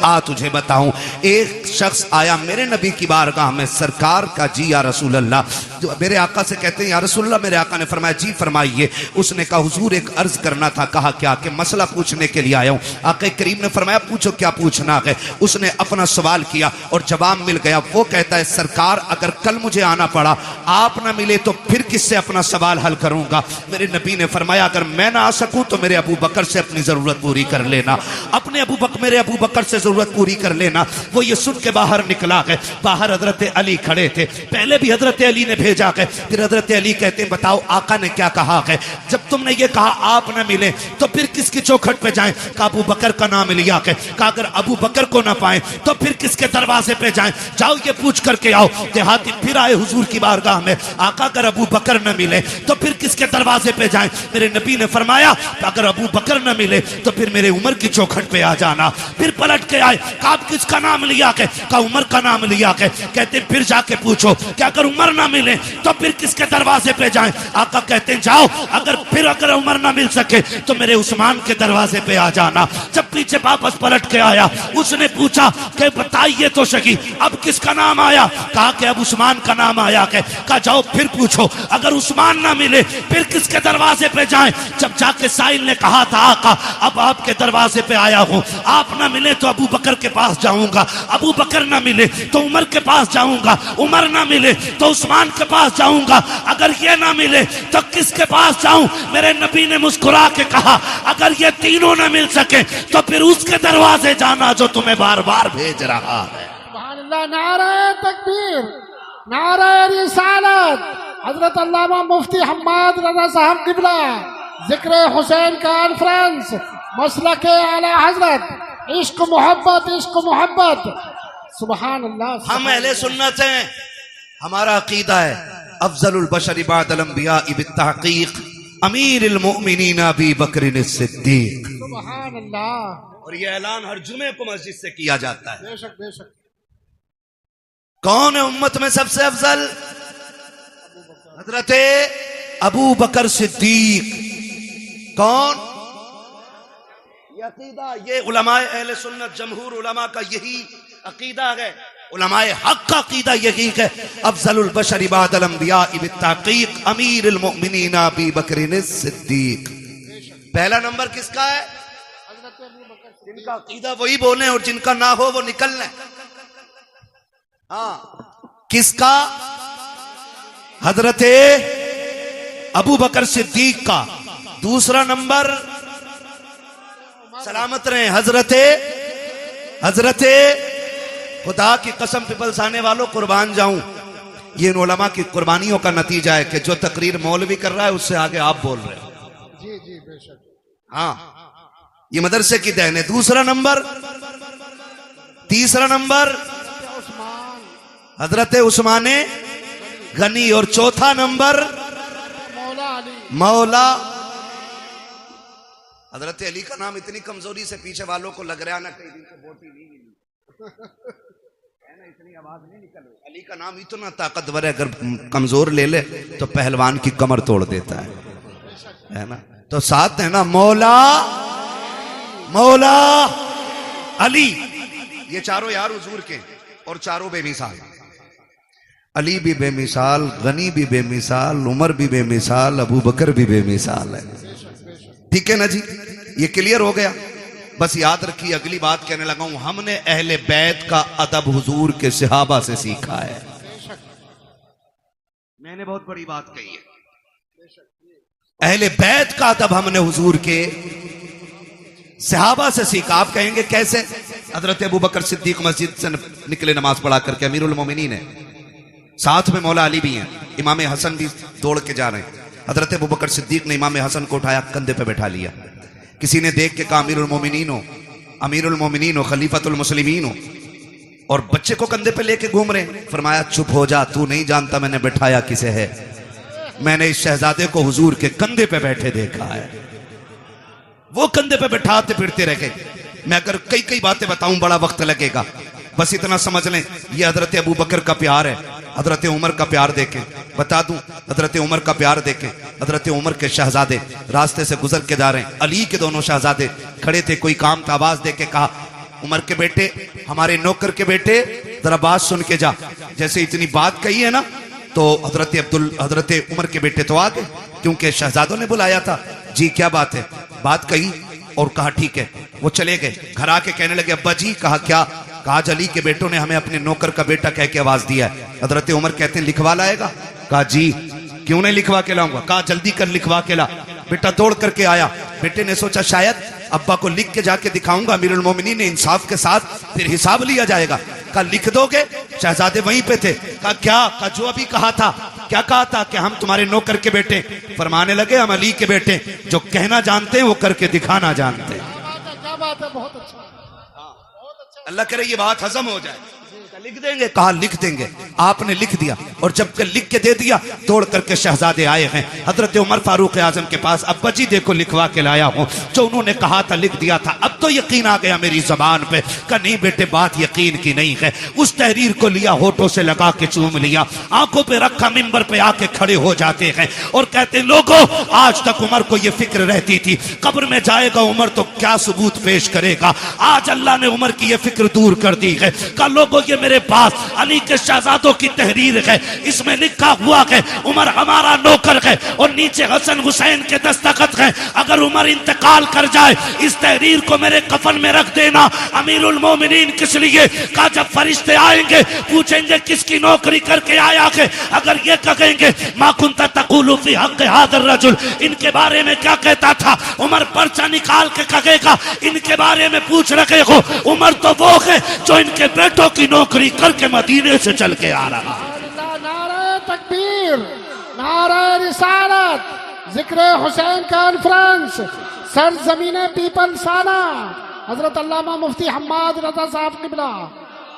आ तुझे बताऊं। एक शख्स आया मेरे नबी की बारगाह में, सरकार का जी या रसूल अल्लाह, जो मेरे आका से कहते हैं या रसूल अल्लाह। मेरे आका ने फरमाया जी फरमाइए। उसने कहा हुजूर एक अर्ज करना था। कहा क्या? कि मसला पूछने के लिए आया हूं। आका करीम ने फरमाया पूछो क्या पूछना है। उसने अपना सवाल किया और जवाब मिल गया। वो कहता है सरकार अगर कल मुझे आना पड़ा, आप ना मिले तो फिर किससे अपना सवाल हल करूंगा। मेरे नबी ने फरमाया अगर मैं ना आ सकूं तो मेरे अबू बकर से अपनी जरूरत पूरी कर लेना, अपने मेरे अबू बकर से जरूरत पूरी कर लेना। वो ये सुन के बाहर निकला है। बाहर हजरत अली खड़े थे। पहले भी हजरत अली ने भेजा है। फिर हजरत अली कहते हैं बताओ आका ने क्या कहा है। जब तुमने ये कहा आप न मिले तो फिर किसकी चौखट पे जाएं। कहा अबू बकर का नाम लिया है। कहा अगर अबू बकर को ना पाए तो फिर किसके दरवाजे पे जाएं। जाओ ये पूछ करके आओ। देहाती फिर आए हुजूर की बारगाह में। आका अगर अबू बकर न मिले तो फिर किसके दरवाजे पे जाएं। मेरे नबी ने फरमाया अगर अबू बकर न मिले तो फिर मेरे उमर की चौखट पे आ जाना। फिर पलट के आए। कहा किसका नाम लिया है। कहा उमर का नाम लिया है। कहते फिर जाके पूछो कि अगर उमर ना मिले तो फिर किसके दरवाजे पे जाएं। आका कहते हैं जाओ अगर उमर ना मिल सके तो मेरे उस्मान के दरवाजे पे आ जाना। जब पीछे वापस पलट के आया उसने पूछा कि बताइए तो सही अब किसका नाम आया। कहा कि अब उस्मान का नाम आया है। कहा जाओ फिर पूछो अगर उस्मान ना मिले फिर किसके दरवाजे पे जाएं। जब जाके साइल ने कहा था आका अब आपके दरवाजे पे आया हूं, आप ना मिले तो अबू बकर के पास जाऊंगा, अबू बकर ना मिले तो उमर के पास जाऊंगा, उमर ना मिले तो उस्मान के पास जाऊंगा, अगर ये ना मिले तो किसके पास जाऊं। मेरे नबी ने मुस्कुरा के कहा अगर ये तीनों ना मिल सके तो फिर उसके दरवाजे जाना जो तुम्हें बार बार भेज रहा है। सुभान अल्लाह, नारे तकबीर, नारे रिसालत। हजरत अल्लामा मुफ्ती हम्माद रज़ा साहब किबला जिक्र हुसैन कॉन्फ्रेंस मसलके आला हजरत, इश्क मोहब्बत। सुभान अल्लाह। हम अहले सुन्नत हैं। हमारा अकीदा है अफजलुल बशर बअदल अंबिया बित्तहकीक अमीरुल मोमिनीन अबी बकर सिद्दीक। सुभान अल्लाह। और ये ऐलान हर जुमे को मस्जिद से किया जाता है। बेशक बेशक। कौन है उम्मत में सबसे अफजल? हजरत अबू बकर सिद्दीक। कौन? ये अकीदा, ये उलमाए अहले सुन्नत जमहूर उलमा का यही अकीदा है। उलमाए हक का अकीदा यही है अफजलुल बशर बअदल अंबिया बित्तहकीक अमीरुल मोमिनीन अबी बकर सिद्दीक। पहला नंबर किसका है? जिनका अकीदा वही बोले और जिनका ना हो वो निकल लें। हाँ, किसका? हजरत अबू बकर सिद्दीक का। दूसरा नंबर सलामत रहे हजरत खुदा की कसम पिपल्स आने वालों कुर्बान जाऊं, ये इन उलमा की कुर्बानियों का नतीजा है कि जो तकरीर मौलवी कर रहा है उससे आगे आप बोल रहे हो। जी जी बेशक। हाँ, ये मदरसे की देन है। तीसरा नंबर हजरत उस्मान गनी और चौथा नंबर मौला हजरत अली का नाम इतनी कमजोरी से पीछे वालों को लग रहा ना कई दिन से बोटी नहीं मिली है ना, इतनी आवाज नहीं निकल रही। अली का नाम इतना ताकतवर है, अगर कमजोर ले ले तो पहलवान की कमर तोड़ देता है ना। तो साथ है ना मौला अली। ये चारों यार हुजूर के और चारों बेमिसाल। अली भी बेमिसाल, गनी भी बेमिसाल, उमर भी बेमिसाल, अबू बकर भी बेमिसाल है। ठीक है ना जी, ये क्लियर हो गया। बस याद रखिए अगली बात कहने लगा हूं, हमने अहले बैत का अदब हुजूर के सहाबा से सीखा है। मैंने बहुत बड़ी बात कही है, अहले बैत का अदब हमने हुजूर के सहाबा से सीखा। आप कहेंगे कैसे? हजरत अबू बकर सिद्दीक मस्जिद से निकले नमाज पढ़ा करके, अमीरुल मोमिनीन है, साथ में मौला अली भी हैं, इमाम हसन भी दौड़ के जा रहे हैं। हजरत अबू बकर सिद्दीक ने इमाम हसन को उठाया, कंधे पे बैठा लिया। किसी ने देख के कहा अमीरुल मोमिनीन हो, खलीफतुल मुस्लिमीन हो, और बच्चे को कंधे पे लेके घूम रहे हैं। फरमाया चुप हो जा, तू नहीं जानता मैंने बैठाया किसे है। मैंने इस शहजादे को हुजूर के कंधे पे बैठे देखा है। वो कंधे पे बैठाते फिरते रहे। मैं अगर कई बातें बताऊं बड़ा वक्त लगेगा, बस इतना समझ लें ये हजरत अबू बकर का प्यार है। हजरत उमर का प्यार देखें, बता दूं हजरत उमर का प्यार देखें। हजरत उमर के शहजादे रास्ते से गुजर के जा रहे हैं, अली के दोनों शहजादे खड़े थे, कोई काम था, आवाज दे के कहा उमर के बेटे, हमारे नौकर के बेटे, जरा बात सुन के जा। जैसे इतनी बात कही है ना, तो हजरत उमर के बेटे तो आ गए, क्योंकि शहजादों ने बुलाया था। जी क्या बात है? बात कही और कहा ठीक है। वो चले गए, घर आके कहने लगे अब्बा जी। कहा क्या? कहा अली के बेटों ने हमें अपने नौकर का बेटा कह के आवाज दिया है। हजरत उमर कहते हैं लिखवा लाएगा? कहा जी क्यों नहीं लिखवा के लाऊंगा। कहा जल्दी कर लिखवा के ला। बेटा दौड़ करके आया। बेटे ने सोचा शायद अब्बा को लिख के जाके दिखाऊंगा, अमीरुल मोमिनीन ने इंसाफ के साथ फिर हिसाब लिया जाएगा। कहा लिख दोगे? शहजादे वहीं पे थे। कहा क्या? कहा जो अभी कहा था। क्या कहा था? कि हम तुम्हारे नौकर के बेटे। फरमाने लगे हम अली के बेटे, जो कहना जानते हैं वो करके दिखाना जानते हैं। क्या बात है, बहुत अच्छा। अल्लाह करे ये बात हजम हो जाए। लिख देंगे? कहा लिख देंगे। आपने लिख दिया, और जब के लिख के दे दिया, दौड़ करके शहजादे आए हैं हजरत उमर फारूक आजम के पास। अब्बा जी देखो लिखवा के लाया हूं, जो उन्होंने कहा था लिख दिया था। अब तो यकीन आ गया मेरी जबान पे। कहा नहीं बेटे बात यकीन की नहीं है। उस तहरीर को लिया, होठों से लगा के चूम लिया, आंखों पे रखा, मिंबर पे आके खड़े हो जाते हैं और कहते लोगों आज तक उमर को यह फिक्र रहती थी कब्र में जाएगा उमर तो क्या सबूत पेश करेगा। आज अल्लाह ने उमर की यह फिक्र दूर कर दी है। कहा लोगों ये मेरे पास अली के शहजादों की तहरीर है, इसमें लिखा हुआ है उमर हमारा नौकर है और नीचे हसन हुसैन के दस्तखत है। अगर उमर इंतकाल कर जाए इस तहरीर को मेरे कफन में रख देना। अमीरुल मोमिनीन किस लिए? कहा जब फरिश्ते आएंगे पूछेंगे किसकी नौकरी करके आया है, अगर ये कहेंगे मा कुंता तक़ूलु फी हक़्क़ि हाज़ा रजुल, इनके बारे में क्या कहता था, उमर पर्चा निकाल के कहेगा इनके बारे में पूछ रखे हो। उमर तो वो है जो इनके बेटों की नौकरी करके मदीने से चल के आ रहा। नारे तकबीर, नारे रिसालत, जिक्र हुसैन कॉन्फ्रेंस, सर जमीने पीपल साना, हजरत अल्लामा मुफ्ती हम्माद रजा साहब किबला।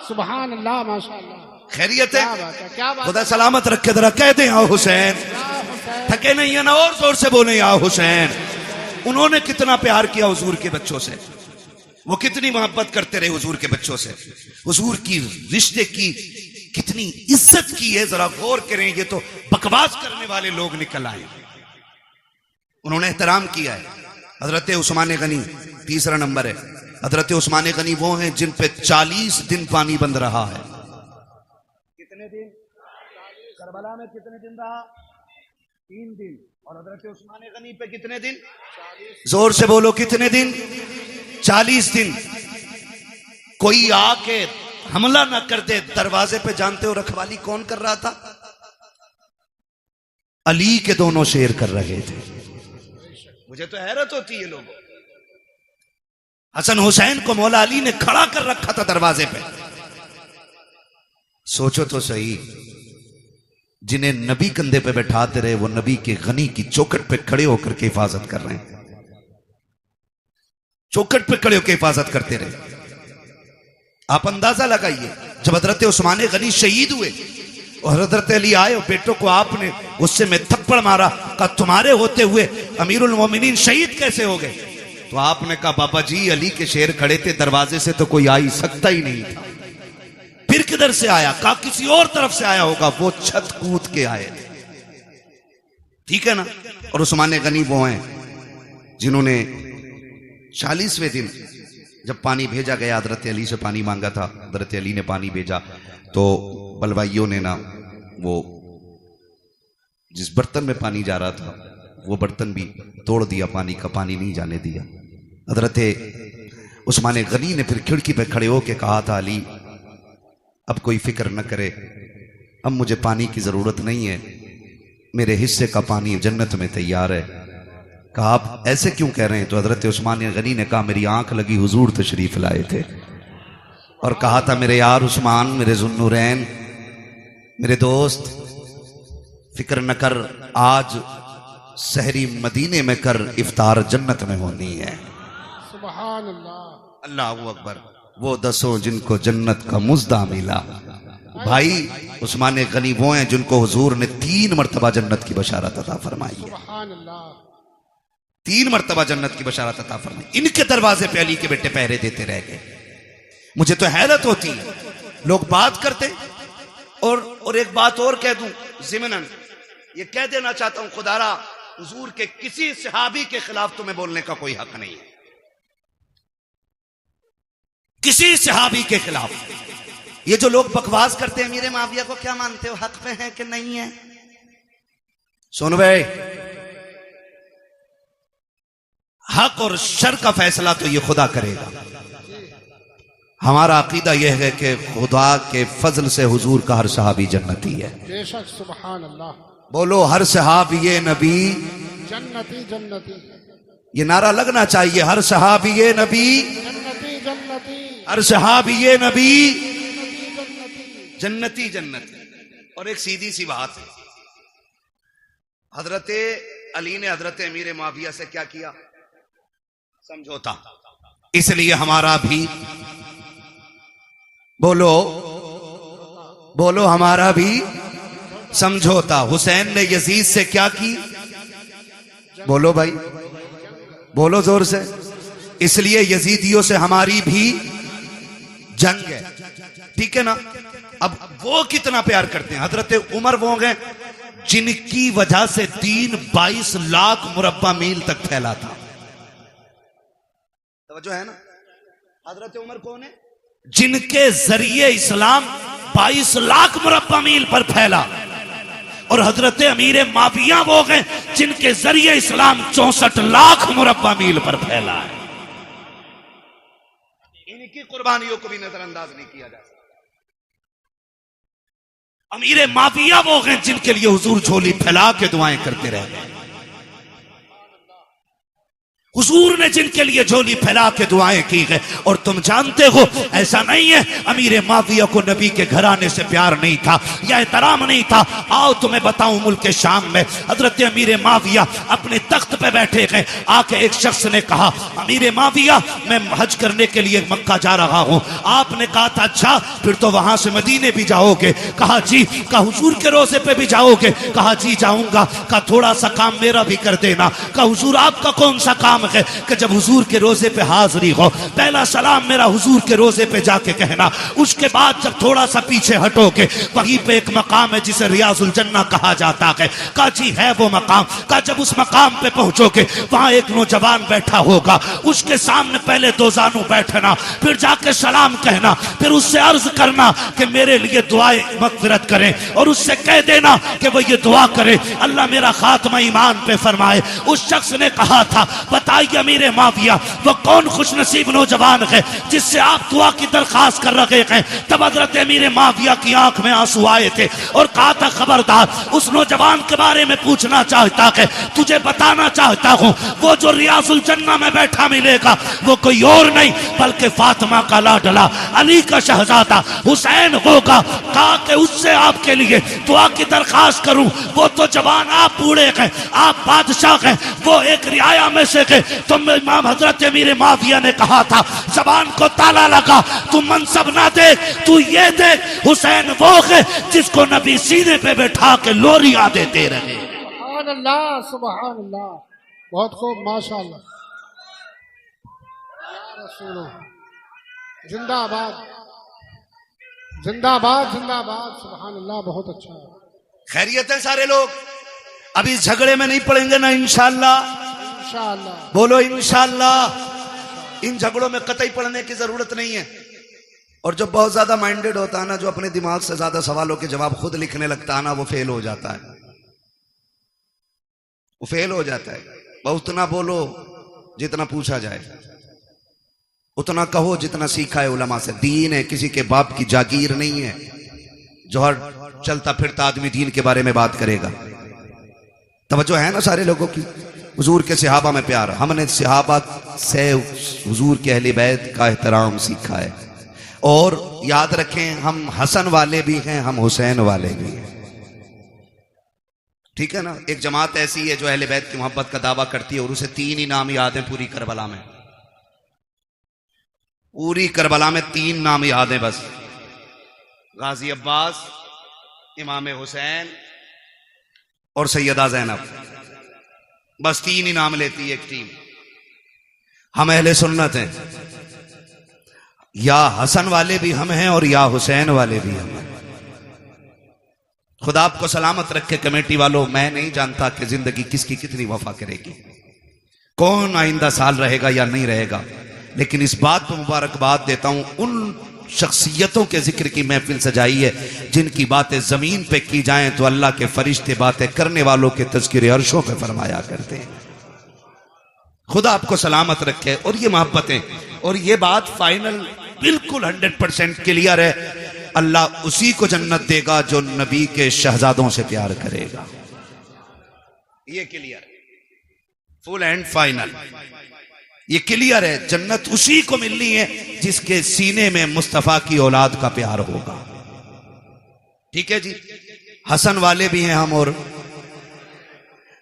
सुभान अल्लाह, माशाअल्लाह। खैरियत है? क्या बात? खुदा सलामत रखे। जरा कह दें आओ हुसैन। थके नहीं है ना? और जोर से बोले आओ हुसैन। उन्होंने कितना प्यार किया हुजूर के बच्चों से, वो कितनी मोहब्बत करते रहे हुजूर के बच्चों से, हुजूर की रिश्ते की कितनी इज्जत की है। जरा गौर करें, ये तो बकवास करने वाले लोग निकल आए। उन्होंने एहतराम किया है। हजरत उस्मान गनी तीसरा नंबर है। हजरत उस्मान गनी वो हैं जिन पे 40 दिन पानी बंद रहा है। कितने दिन? करबला में कितने दिन रहा? 3 दिन। और हजरत उस्मान गनी पे कितने दिन? जोर से बोलो कितने दिन? 40 दिन। कोई आके हमला ना कर दे दरवाजे पे। जानते हो रखवाली कौन कर रहा था? अली के दोनों शेर कर रहे थे। मुझे तो हैरत होती है लोगों। हसन हुसैन को मौला अली ने खड़ा कर रखा था दरवाजे पे। सोचो तो सही, जिन्हें नबी कंधे पे बैठाते रहे वो नबी के गनी की चौखट पे खड़े होकर के हिफाजत कर रहे हैं। चौखट पे खड़े होकर हिफाजत करते रहे। आप अंदाजा लगाइए, जब हजरत उस्मान गनी शहीद हुए और हजरत अली आए और बेटों को आपने गुस्से में थप्पड़ मारा। कहा तुम्हारे होते हुए अमीरुल मोमिनीन शहीद कैसे हो गए? तो आपने कहा बाबा जी अली के शेर खड़े थे, दरवाजे से तो कोई आ ही सकता ही नहीं था। फिर किधर से आया? कहा किसी और तरफ से आया होगा, वो छत कूद के आए थे। ठीक है ना? और उस्मान गनी वो हैं जिन्होंने 40वें दिन जब पानी भेजा गया, हजरत अली से पानी मांगा था, हजरत अली ने पानी भेजा, तो बलवाइयों ने ना वो जिस बर्तन में पानी जा रहा था वो बर्तन भी तोड़ दिया, पानी का पानी नहीं जाने दिया। हजरत उस्मान गनी ने फिर खिड़की पे खड़े होके कहा था अली अब कोई फिक्र न करे, अब मुझे पानी की जरूरत नहीं है, मेरे हिस्से का पानी जन्नत में तैयार है। कहा आप ऐसे क्यों कह रहे हैं? तो हजरत उस्मान गनी ने कहा मेरी आंख लगी हुजूर तशरीफ लाए थे और कहा था मेरे यार उस्मान, मेरे जुन्नूरैन, मेरे दोस्त, फिक्र न कर, आज सहरी मदीने में कर, इफ्तार जन्नत में होनी है। सुभान अल्लाह, अल्लाहू अकबर। वो 10 जिनको जन्नत का मुज्दा मिला। भाई उस्मान गनी वो हैं जिनको हुजूर ने 3 मरतबा जन्नत की बशारत अता फरमाई है। सुभान अल्लाह, 3 मरतबा जन्नत की बशारत अता फरमाई। इनके दरवाजे पे अली के बेटे पहरे देते रह गए। मुझे तो हैरत होती है, लोग बात करते। और एक बात और कह दूं ज़िमनन, ये कह देना चाहता हूं, खुदारा हुजूर के किसी सहाबी के खिलाफ तुम्हें बोलने का कोई हक नहीं है। किसी सहाबी के खिलाफ। ये जो लोग बकवास करते हैं अमीर माविया को क्या मानते हो, हक पे है कि नहीं है? सुन भाई, हक और शर का फैसला तो ये खुदा करेगा। हमारा अकीदा यह है कि खुदा के फजल से हुजूर का हर सहाबी जन्नती है। बेशक, सुभान अल्लाह। बोलो हर सहाबी ये नबी जन्नती जन्नती। ये नारा लगना चाहिए, हर सहाबी ये नबी जन्नती जन्नती। हर सहाबी ये नबी जन्नती जन्नती जन्नती। और एक सीधी सी बात है, हजरत अली ने हजरत अमीर माविया से क्या किया? समझौता। इसलिए हमारा भी बोलो बोलो हमारा भी समझौता। हुसैन ने यजीद से क्या की? बोलो भाई, बोलो जोर से। इसलिए यजीदियों से हमारी भी जंग है, ठीक है ना? अब वो कितना प्यार करते हैं। हजरत उमर वो गए जिनकी वजह से दीन 22 लाख मुरब्बा मील तक फैला था। तो है ना, हजरत उमर कौन है? जिनके जरिए इस्लाम 22 लाख मुरब्बा मील पर फैला। और हजरत अमीर माविया वो गए जिनके जरिए इस्लाम 64 लाख मुरब्बा मील पर फैला है। इनकी कुर्बानियों को भी नजरअंदाज नहीं किया जा सकता। अमीर माविया वो गए जिनके लिए हुजूर झोली फैला के दुआएं करते रहे। हुजूर ने जिनके लिए झोली फैला के दुआएं की है। और तुम जानते हो ऐसा नहीं है अमीर माविया को नबी के घराने से प्यार नहीं था या एहतराम नहीं था। आओ तुम्हें बताऊं, मुल्क शाम में हजरत अमीर माविया अपने तख्त पे बैठे गए। आके एक शख्स ने कहा, अमीर माविया मैं हज करने के लिए मक्का जा रहा हूं। आपने कहा था अच्छा फिर तो वहां से मदीने भी जाओगे? कहा जी। कहा हुजूर के रोजे पे भी जाओगे? कहा जी जाऊंगा। कहा थोड़ा सा काम मेरा भी कर देना। कहा हुजूर आपका कौन सा काम है? कि जब हुजूर के रोजे पे हाजिरी हो पहला सलाम मेरा हुजूर के रोजे पे जाके कहना। उसके बाद जब थोड़ा सा पीछे हटोगे वहीं पे एक मकाम है जिसे रियाजुल जन्ना कहा जाता है। कहा जी है वो मकाम। कहा जब उस मकाम पे पहुंचोगे वहां एक नौजवान बैठा होगा, उसके सामने पहले दो जानू बैठना, फिर जाके सलाम कहना, फिर उससे अर्ज करना कि मेरे लिए दुआएं मगफिरत करें और उससे कह देना कि वो ये दुआ करे अल्लाह मेरा खात्मा ईमान पे फरमाए। उस शख्स ने कहा था बताइए अमीर माविया वो कौन खुशनसीब नौजवान है जिससे आप दुआ की दरखास्त कर रहे हैं? तब हजरत अमीर माविया की आंख में आंसू आए थे और कहा था खबरदार उस नौजवान के बारे में पूछना चाहता है, तुझे बताना चाहता हूं वो जो रियाजुल जन्ना में बैठा मिलेगा वो कोई और नहीं बल्कि फातिमा का लाडला अली का शहजादा हुसैन होगा। कहा कि उससे आपके लिए दुआ की दरखास्त करूं? वो तो जवान, आप बूढ़े हैं, आप बादशाह हैं, वो एक रियाया में से है। तुम इमाम हजरत अमीर माविया ने कहा था जबान को ताला लगा, तू मनसब ना देख, तू ये देख हुसैन वो है जिसको नबी सीने पे बैठा के लोरियां देते रहे। सुभान अल्लाह, सुभान अल्लाह। बहुत खूब, माशाअल्लाह। या रसूल जिंदाबाद जिंदाबाद जिंदाबाद। सुभान अल्लाह, बहुत अच्छा है। खैरियत है सारे लोग? अभी झगड़े में नहीं पड़ेंगे ना इंशाअल्लाह? इंशाअल्लाह। बोलो इंशाअल्लाह। इन झगड़ों में कतई पड़ने की जरूरत नहीं है। और जो बहुत ज्यादा माइंडेड होता है ना, जो अपने दिमाग से ज्यादा सवालों के जवाब खुद लिखने लगता है ना, वो फेल हो जाता है, वो फेल हो जाता है। बहुत ना बोलो जितना पूछा जाए, उतना कहो जितना सीखा है उलमा से। दीन है, किसी के बाप की जागीर नहीं है जो हर चलता फिरता आदमी दीन के बारे में बात करेगा। तवज्जो है ना सारे लोगों की? हुजूर के सहाबा में प्यार, हमने सहाबा से हुजूर के अहले बैत का एहतराम सीखा है। और याद रखें हम हसन वाले भी हैं, हम हुसैन वाले भी हैं, ठीक है ना? एक जमात ऐसी है जो अहले बैत की मोहब्बत का दावा करती है और उसे 3 ही नाम याद हैं पूरी करबला में। पूरी करबला में 3 नाम याद हैं बस, गाजी अब्बास, इमाम हुसैन और सैयदा ज़ैनब। बस 3 ही नाम लेती है एक टीम। हम अहले सुन्नत हैं, या हसन वाले भी हम हैं और या हुसैन वाले भी हम हैं। खुदा आपको सलामत रखे कमेटी वालों। मैं नहीं जानता कि जिंदगी किसकी कितनी वफा करेगी, कौन आइंदा साल रहेगा या नहीं रहेगा, लेकिन इस बात पर मुबारकबाद देता हूं उन शख्सियतों के जिक्र की महफिल सजाई है जिनकी बातें जमीन पे की जाएं तो अल्लाह के फरिश्ते बातें करने वालों के तज़किरे अर्शों पे फरमाया करते हैं। खुदा आपको सलामत रखे। और ये मोहब्बतें और ये बात फाइनल बिल्कुल 100% क्लियर है, अल्लाह उसी को जन्नत देगा जो नबी के शहजादों से प्यार करेगा। ये क्लियर है, फुल एंड फाइनल ये क्लियर है। जन्नत उसी को मिलनी है जिसके सीने में मुस्तफा की औलाद का प्यार होगा। ठीक है जी। हसन वाले भी हैं हम, और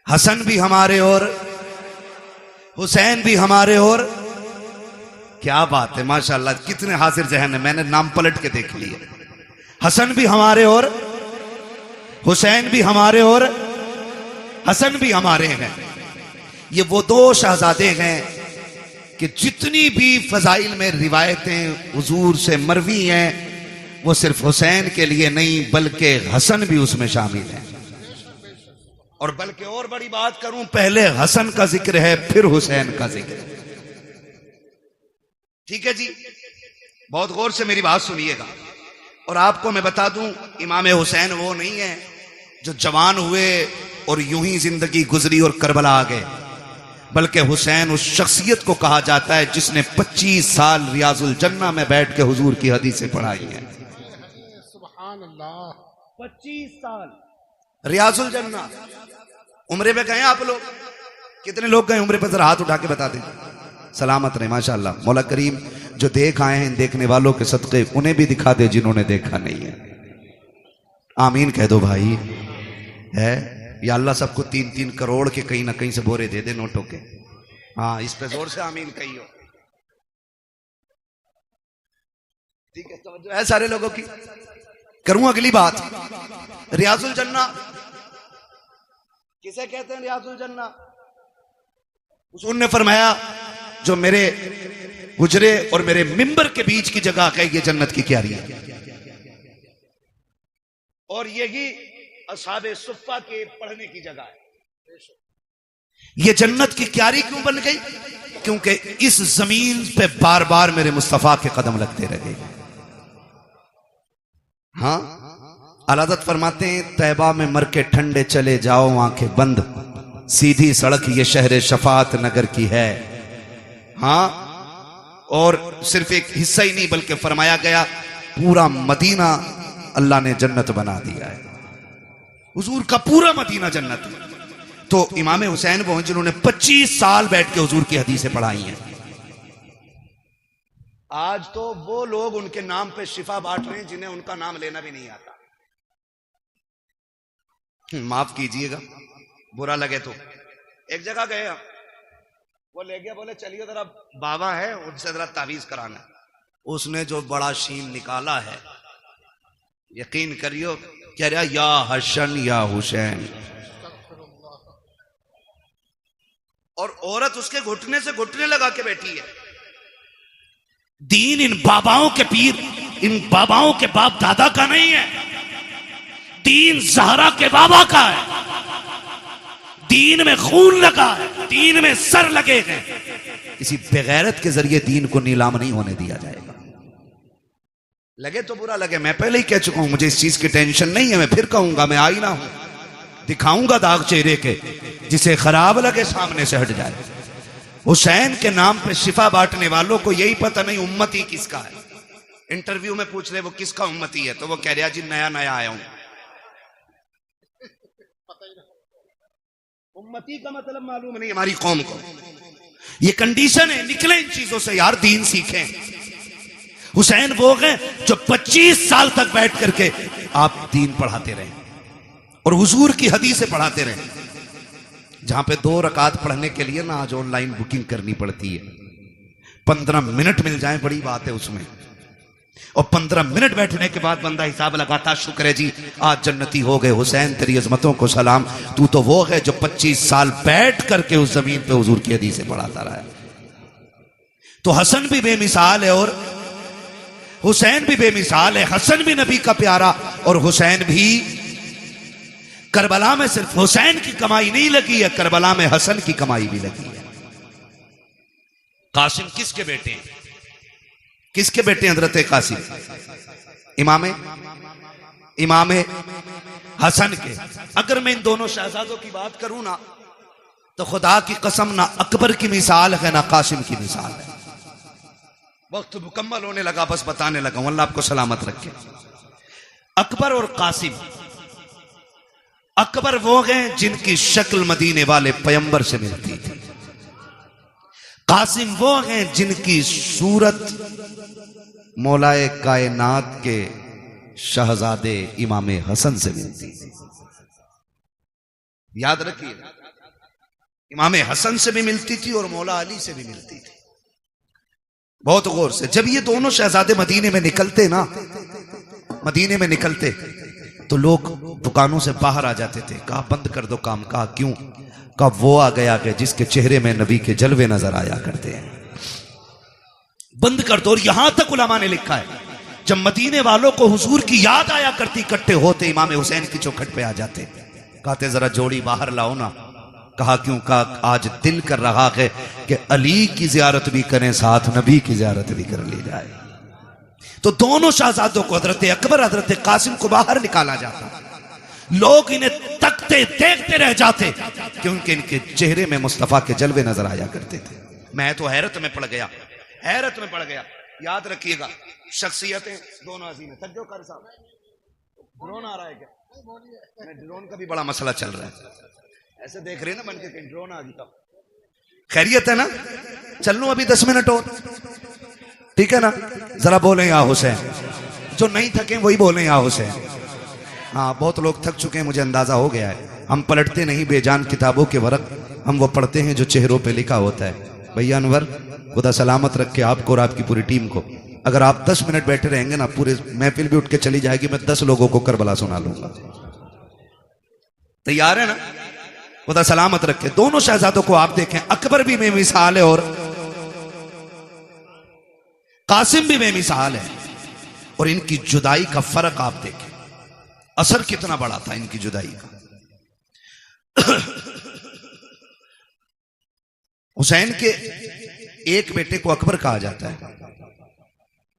हसन भी हमारे और हुसैन भी हमारे, और क्या बात है माशाल्लाह, कितने हाजिर जहन है, मैंने नाम पलट के देख लिए। हसन भी हमारे और हुसैन भी हमारे और हसन भी हमारे हैं। ये वो दो शहजादे हैं कि जितनी भी फजाइल में रिवायतें हुजूर से मरवी हैं वो सिर्फ हुसैन के लिए नहीं बल्कि हसन भी उसमें शामिल है। और बल्कि और बड़ी बात करूं, पहले हसन का जिक्र है फिर हुसैन का जिक्र। ठीक है जी, बहुत गौर से मेरी बात सुनिएगा। और आपको मैं बता दूं, इमाम हुसैन वो नहीं है जो जवान हुए और यूं ही जिंदगी गुजरी और करबला आ गए, बल्कि हुसैन उस शख्सियत को कहा जाता है जिसने 25 साल रियाजुल जन्ना में बैठ के हुजूर की हदीसें पढ़ाई हैं। सुभान अल्लाह। 25 साल रियाजुल जन्ना। उम्रे पे गए आप लोग? कितने लोग गए उम्रे पे? जरा हाथ उठा के बता दें। सलामत रहे माशाअल्लाह। मौला करीम जो देख आए हैं देखने वालों के सदक़े उन्हें भी दिखा दे जिन्होंने देखा नहीं है। आमीन कह दो भाई। है या अल्लाह सबको 3-3 करोड़ के कहीं ना कहीं से बोरे दे दे नोटों के। हाँ, इस पे जोर से आमीन कहियो। ठीक है, तो है सारे लोगों की। करूं अगली बात। रियाजुल जन्ना किसे कहते हैं? रियाजुल जन्ना हुजूर ने फरमाया जो मेरे हुजरे और मेरे मिंबर के बीच की जगह है ये जन्नत की क्यारी है। और यही असहाबे सुफ्फा के पढ़ने की जगह है। ये जन्नत की क्यारी क्यों बन गई? क्योंकि इस जमीन पे बार बार मेरे मुस्तफा के कदम लगते रहे। हाँ, अलादत फरमाते हैं तैबा में मर के ठंडे चले जाओ आंखें बंद, सीधी सड़क ये शहर शफात नगर की है। हाँ, और सिर्फ एक हिस्सा ही नहीं बल्कि फरमाया गया पूरा मदीना अल्लाह ने जन्नत बना दिया है। हुजूर का पूरा मदीना जन्नत है। तो इमाम हुसैन वो हैं जिन्होंने 25 साल बैठ के हुजूर की हदीसें पढ़ाई हैं। आज तो वो लोग उनके नाम पे शिफा बांट रहे हैं जिन्हें उनका नाम लेना भी नहीं आता। माफ कीजिएगा, बुरा लगे तो। एक जगह गए हम, वो ले गया, बोले चलिए जरा बाबा है उनसे जरा तावीज कराना। उसने जो बड़ा शीन निकाला है, यकीन करियो, कह रहा या हसन या हुसैन। और औरत उसके घुटने से घुटने लगा के बैठी है। दीन इन बाबाओं के पीर, इन बाबाओं के बाप दादा का नहीं है। दीन ज़हरा के बाबा का है। दीन में खून लगा है, दीन में सर लगे हैं। किसी बेगैरत के जरिए दीन को नीलाम नहीं होने दिया जाएगा। लगे तो बुरा लगे, मैं पहले ही कह चुका हूं, मुझे इस चीज की टेंशन नहीं है। मैं फिर कहूंगा, मैं आईना हूं, दिखाऊंगा दाग चेहरे के, जिसे खराब लगे सामने से हट जाए। हुसैन के नाम पे शिफा बांटने वालों को यही पता नहीं उम्मती किसका है। इंटरव्यू में पूछ रहे वो किसका उम्मती है, तो वो कह रहा जी नया नया आया हूं। उम्मती का मतलब मालूम नहीं हमारी कौम को। ये कंडीशन है, निकले इन चीजों से यार, दीन सीखें। हुसैन वो हैं जो 25 साल तक बैठ करके आप दीन पढ़ाते रहे और हुजूर की हदीसें पढ़ाते रहे। जहां पे 2 रकात पढ़ने के लिए ना आज ऑनलाइन बुकिंग करनी पड़ती है। 15 मिनट मिल जाए बड़ी बात है उसमें, और 15 मिनट बैठने के बाद बंदा हिसाब लगाता, शुक्र है जी आज जन्नती हो गए। हुसैन तेरी अजमतों को सलाम, तू तो वो है जो 25 साल बैठ करके उस जमीन पे हुजूर की हदीसें पढ़ाता रहा है। तो हसन भी बेमिसाल है और हुसैन भी बेमिसाल है। हसन भी नबी का प्यारा और हुसैन भी। करबला में सिर्फ हुसैन की कमाई नहीं लगी है, करबला में हसन की कमाई भी लगी है। कासिम किसके बेटे हैं? किसके बेटे हजरत कासिम? इमाम हसन के। अगर मैं इन दोनों शहजादों की बात करूं ना, तो खुदा की कसम ना अकबर की मिसाल है ना कासिम की मिसाल है। वक्त मुकम्मल होने लगा, बस बताने लगा हूं, अल्लाह आपको सलामत रखे। अकबर और कासिम, अकबर वो हैं जिनकी शक्ल मदीने वाले पैगंबर से मिलती थी। कासिम वो हैं जिनकी सूरत मौलाए कायनात के शहजादे इमाम हसन से मिलती थी। याद रखिए, इमाम हसन से भी मिलती थी और मौला अली से भी मिलती थी। बहुत गौर से, जब ये दोनों शहजादे मदीने में निकलते ना, मदीने में निकलते तो लोग दुकानों से बाहर आ जाते थे। कहा बंद कर दो काम। कहा क्यों? कहा वो आ गया कि जिसके चेहरे में नबी के जलवे नजर आया करते हैं, बंद कर दो। और यहां तक उलमा ने लिखा है, जब मदीने वालों को हुजूर की याद आया करती, इकट्ठे होते इमाम हुसैन की चौखट पे आ जाते, कहते जरा जोड़ी बाहर लाओ ना। कहा क्यों? कहा आज दिल कर रहा है कि अली की जियारत भी करें, साथ नबी की जियारत भी कर ली जाए। तो दोनों शहजादों को, हजरत अकबर हजरत कासिम को बाहर निकाला जाता। लोग इन्हें तकते देखते रह जाते क्योंकि इनके चेहरे में मुस्तफा के जलवे नजर आया करते थे। मैं तो हैरत में पड़ गया, हैरत में पड़ गया। याद रखिएगा, शख्सियतें दोनों अजीम है। तक कर साहब, ड्रोन आ रहा है क्या? ड्रोन का भी बड़ा मसला चल रहा है। ऐसे देख रहे हैं ना बन के, कहीं ड्रोन आ गया। खैरियत है ना? चल लूं अभी 10 मिनट और, ठीक है ना? जरा बोले या हुसैन। जो नहीं थके वही बोले या हुसैन। हाँ, बहुत लोग थक चुके हैं, मुझे अंदाजा हो गया है। हम पलटते नहीं बेजान किताबों के वर्क, हम वो पढ़ते हैं जो चेहरों पे लिखा होता है। भैया अनवर, खुदा सलामत रखे आपको और आपकी पूरी टीम को। अगर आप 10 मिनट बैठे रहेंगे ना, पूरे महफिल भी उठ के चली जाएगी, मैं 10 लोगों को करबला सुना लूंगा। तैयार है ना? खुदा सलामत रखे। दोनों शहजादों को आप देखें, अकबर भी बेमिसाल है और कासिम भी बेमिसाल है। और इनकी जुदाई का फर्क आप देखें, असर कितना बड़ा था इनकी जुदाई का। हुसैन के एक बेटे को अकबर कहा जाता है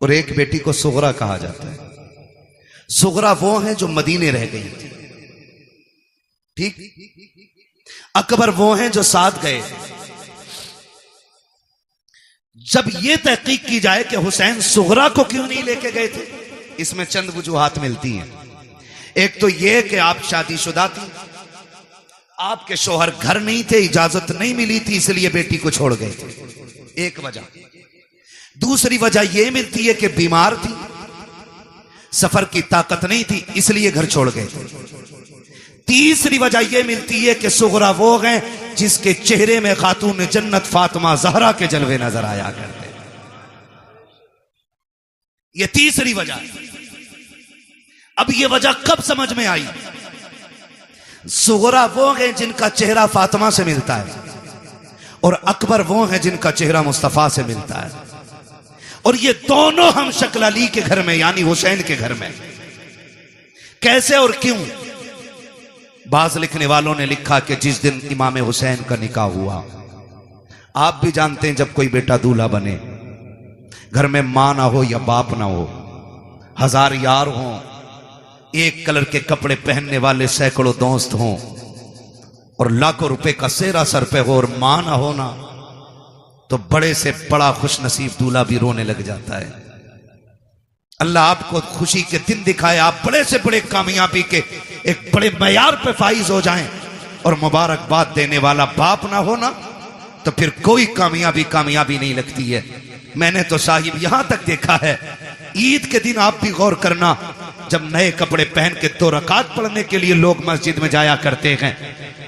और एक बेटी को सुगरा कहा जाता है। सुगरा वो है जो मदीने रह गई थी, ठीक। अकबर वो हैं जो साथ गए। जब यह तहकीक की जाए कि हुसैन सुगरा को क्यों नहीं लेके गए थे, इसमें चंद वजूहात मिलती हैं। एक तो यह कि आप शादीशुदा थी, आपके शोहर घर नहीं थे, इजाजत नहीं मिली थी, इसलिए बेटी को छोड़ गए थे, एक वजह। दूसरी वजह यह मिलती है कि बीमार थी, सफर की ताकत नहीं थी, इसलिए घर छोड़ गए थे। तीसरी वजह यह मिलती है कि सुगरा वो हैं जिसके चेहरे में खातून जन्नत फातिमा ज़हरा के जलवे नजर आया करते। यह तीसरी वजह है। अब यह वजह कब समझ में आई? सुगरा वो हैं जिनका चेहरा फातिमा से मिलता है और अकबर वो हैं जिनका चेहरा मुस्तफा से मिलता है। और ये दोनों हम शक्ल अली के घर में यानी हुसैन के घर में। कैसे और क्यों? बाज लिखने वालों ने लिखा कि जिस दिन इमाम हुसैन का निकाह हुआ, आप भी जानते हैं जब कोई बेटा दूल्हा बने, घर में मां ना हो या बाप ना हो, 1000 यार हों, एक कलर के कपड़े पहनने वाले सैकड़ों दोस्त हों और लाखों रुपए का सेहरा सर पे हो और मां ना हो ना, तो बड़े से बड़ा खुश नसीब दूल्हा भी रोने लग जाता है। अल्लाह आपको खुशी के दिन दिखाए, आप बड़े से बड़े कामयाबी के एक बड़े मयार पे फाइज हो जाएं और मुबारकबाद देने वाला बाप ना हो ना, तो फिर कोई कामयाबी नहीं लगती है। मैंने तो साहिब यहां तक देखा है, ईद के दिन आप भी गौर करना, जब नए कपड़े पहन के 2 रकात पढ़ने के लिए लोग मस्जिद में जाया करते हैं,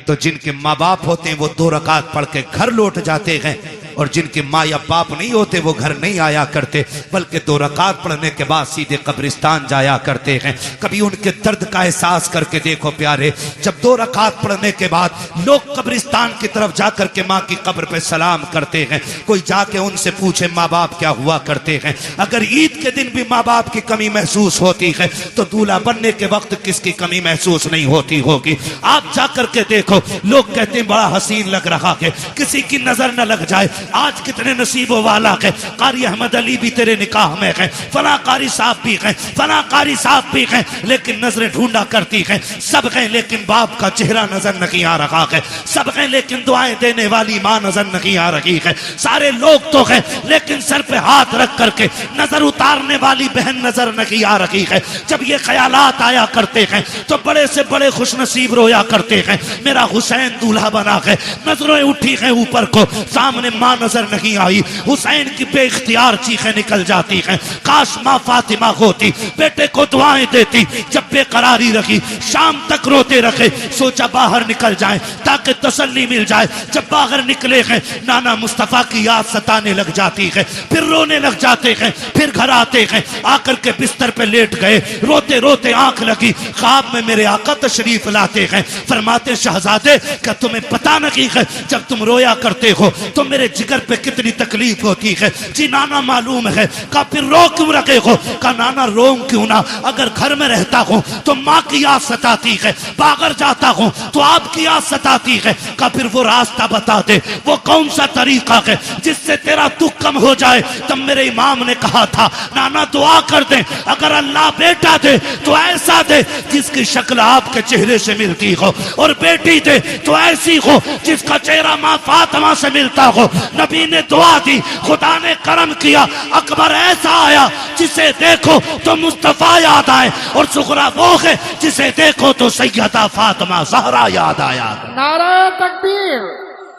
तो जिनके माँ बाप होते हैं वो 2 रकात पढ़ के घर लौट जाते हैं और जिनके माँ या बाप नहीं होते वो घर नहीं आया करते, बल्कि 2 रकात पढ़ने के बाद सीधे कब्रिस्तान जाया करते हैं। कभी उनके दर्द का एहसास करके देखो प्यारे, जब 2 रकात पढ़ने के बाद लोग कब्रिस्तान की तरफ जाकर के माँ की कब्र पे सलाम करते हैं, कोई जाके उनसे पूछे माँ बाप क्या हुआ करते हैं। अगर ईद के दिन भी माँ बाप की कमी महसूस होती है तो दूल्हा बनने के वक्त किसकी कमी महसूस नहीं होती होगी। आप जाकर के देखो, लोग कहते हैं बड़ा हसीन लग रहा है, किसी की नजर न लग जाए, आज कितने नसीबों वाला है, कारी अहमद अली भी तेरे निकाह में है, फला कारी साहब भी है, फला कारी साहब भी है, लेकिन नजरें ढूंढा करती है, सब है लेकिन बाप का चेहरा नजर नहीं आ रहा है, सब है लेकिन दुआएं देने वाली माँ नजर नहीं आ रही है, सारे लोग तो है लेकिन सर पे हाथ रख करके नजर उतारने वाली बहन नजर नहीं आ रही है। जब ये ख्यालात आया करते हैं तो बड़े से बड़े खुशनसीब रोया करते हैं, मेरा हुसैन दूल्हा बना है, नजरें उठी हैं ऊपर को, सामने माँ नजर नहीं आई, हुसैन की बेइख्तियार चीखें निकल जाती हैं, काश माँ फातिमा होती, बेटे को दुआएं देती, जब बेकरारी रखी शाम तक रोते रखे, सोचा बाहर निकल जाए ताकि तसल्ली मिल जाए। जब बाहर निकले हैं नाना मुस्तफा की याद सताने लग जाती है, फिर रोने लग जाते हैं, फिर घर आते हैं, आकर के बिस्तर पे लेट गए, रोते रोते आंख लगी, ख्वाब में मेरे आका तशरीफ लाते हैं, फरमाते शहजादे क्या तुम्हें पता नहीं है जब तुम रोया करते हो तो मेरे जिगर पे कितनी तकलीफ होती है? जी नाना मालूम है। का फिर रो क्यों रखे हो? का नाना रो क्यों ना, अगर घर में रहता हूँ तो माँ की याद सताती है, बाहर जाता हूँ तो आपकी याद सताती है। का फिर वो रास्ता बता दे, वो कौन सा तरीका है जिससे तेरा दुख कम हो जाए? तब मेरे इमाम ने कहा था नाना दुआ कर दे, अगर अल्लाह बेटा दे तो ऐसा दे जिसकी शक्ल आपके चेहरे से मिलती हो, और बेटी दे तो ऐसी हो जिसका चेहरा माँ फातिमा से मिलता हो। नबी ने दुआ दी, खुदा ने करम किया, अकबर ऐसा आया जिसे देखो तो मुस्तफा याद आए, और सुगरा वो है जिसे देखो तो सैयदा फातिमा ज़हरा याद आया। नारा तकबीर,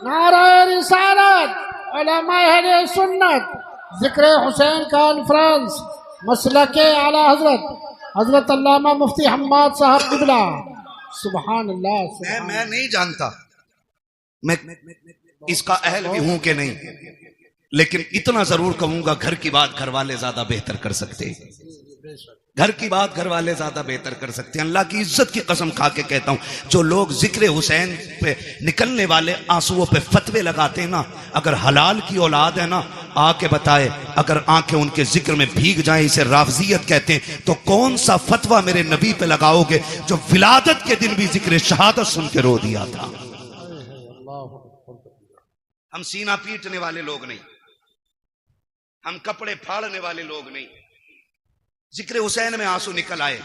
नारा रिसालत, उलमा अहले सुन्नत, जिक्र हुसैन कॉन्फ्रेंस, मसलके आला हजरत हजरत अल्लामा मुफ्ती हम्माद साहब किबला। सुभान अल्लाह। मैं नहीं जानता मैं इसका अहल भी हूं कि नहीं, लेकिन इतना जरूर कहूंगा घर की बात घर वाले ज्यादा बेहतर कर सकते हैं, घर की बात घर वाले ज्यादा बेहतर कर सकते हैं। अल्लाह की इज्जत की कसम खा के कहता हूं, जो लोग जिक्र हुसैन पे निकलने वाले आंसुओं पे फतवे लगाते हैं ना, अगर हलाल की औलाद है ना आके बताए, अगर आंखें उनके जिक्र में भीग जाएं, इसे राफजियत कहते हैं, तो कौन सा फतवा मेरे नबी पे लगाओगे जो विलादत के दिन भी जिक्र शहादत सुन के रो दिया था? हम सीना पीटने वाले लोग नहीं, हम कपड़े फाड़ने वाले लोग नहीं। जिक्र हुसैन में आंसू निकल आए,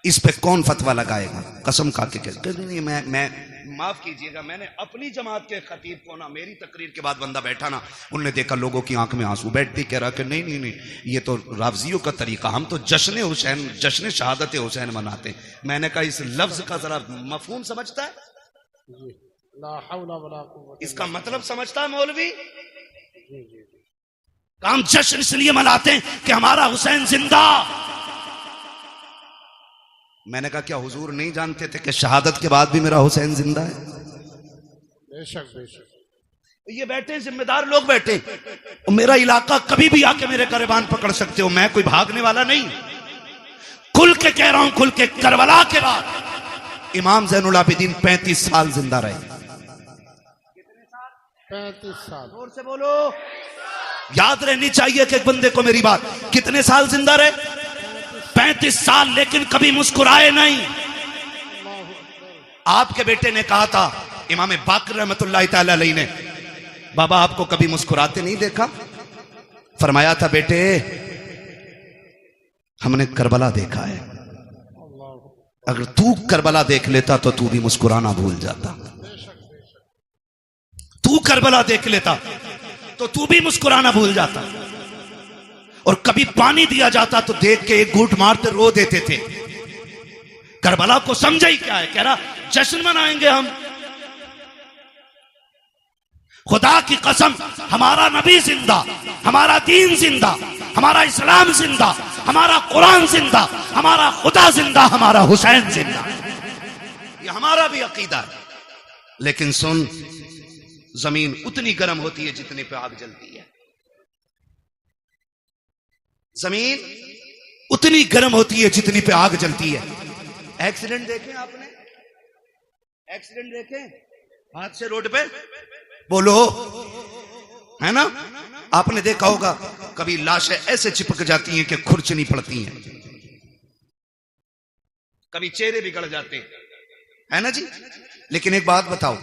इस पे कौन फतवा लगाएगा? कसम खा के कहते नहीं, मैं माफ कीजिएगा, मैंने अपनी जमात के खतीब को ना, मेरी तकरीर के बाद बंदा बैठा ना, उनने देखा लोगों की आंख में आंसू, बैठती कह रहा कि नहीं नहीं नहीं, ये तो राफजियों का तरीका, हम तो जश्न हुसैन, जश्न शहादत हुसैन मनाते। मैंने कहा इस लफ्ज का जरा मफहूम समझता है? इसका मतलब समझता है मौलवी? हम जश्न इसलिए मनाते हैं कि हमारा हुसैन जिंदा। मैंने कहा क्या हुजूर नहीं जानते थे कि शहादत के बाद भी मेरा हुसैन जिंदा है? बेशक बेशक। ये बैठे जिम्मेदार लोग बैठे, और मेरा इलाका कभी भी आके मेरे गिरबान पकड़ सकते हो, मैं कोई भागने वाला नहीं। खुल के कह रहा हूं, खुल के, करबला के बाद इमाम ज़ैनुल आबिदीन 35 साल जिंदा रहे। 35 साल। जोर से बोलो, याद रहनी चाहिए कि एक बंदे को मेरी बात। कितने साल जिंदा रहे? 35 साल, लेकिन कभी मुस्कुराए नहीं। आपके बेटे ने कहा था, इमाम बाकर रहमतुल्लाह तआला अलैहि ने, बाबा आपको कभी मुस्कुराते नहीं देखा? फरमाया था बेटे हमने करबला देखा है, अगर तू करबला देख लेता तो तू भी मुस्कुराना भूल जाता। तू करबला देख लेता तो तू भी मुस्कुराना भूल जाता। और कभी पानी दिया जाता तो देख के एक घूंट मारते रो देते थे। करबला को समझा ही क्या है, कह रहा जश्न मनाएंगे हम। खुदा की कसम, हमारा नबी जिंदा, हमारा दीन जिंदा, हमारा इस्लाम जिंदा, हमारा कुरान जिंदा, हमारा खुदा जिंदा, हमारा हुसैन जिंदा। ये हमारा भी अकीदा है। लेकिन सुन, जमीन उतनी गर्म होती है जितने पे आग जलती है। जमीन उतनी गर्म होती है जितनी पे आग जलती है। एक्सीडेंट देखे आपने? एक्सीडेंट देखे हाथ से रोड पे? बोलो, है ना? आपने देखा होगा कभी लाशें ऐसे चिपक जाती हैं कि खुरचनी पड़ती हैं, कभी चेहरे बिगड़ जाते हैं, है ना जी? लेकिन एक बात बताओ,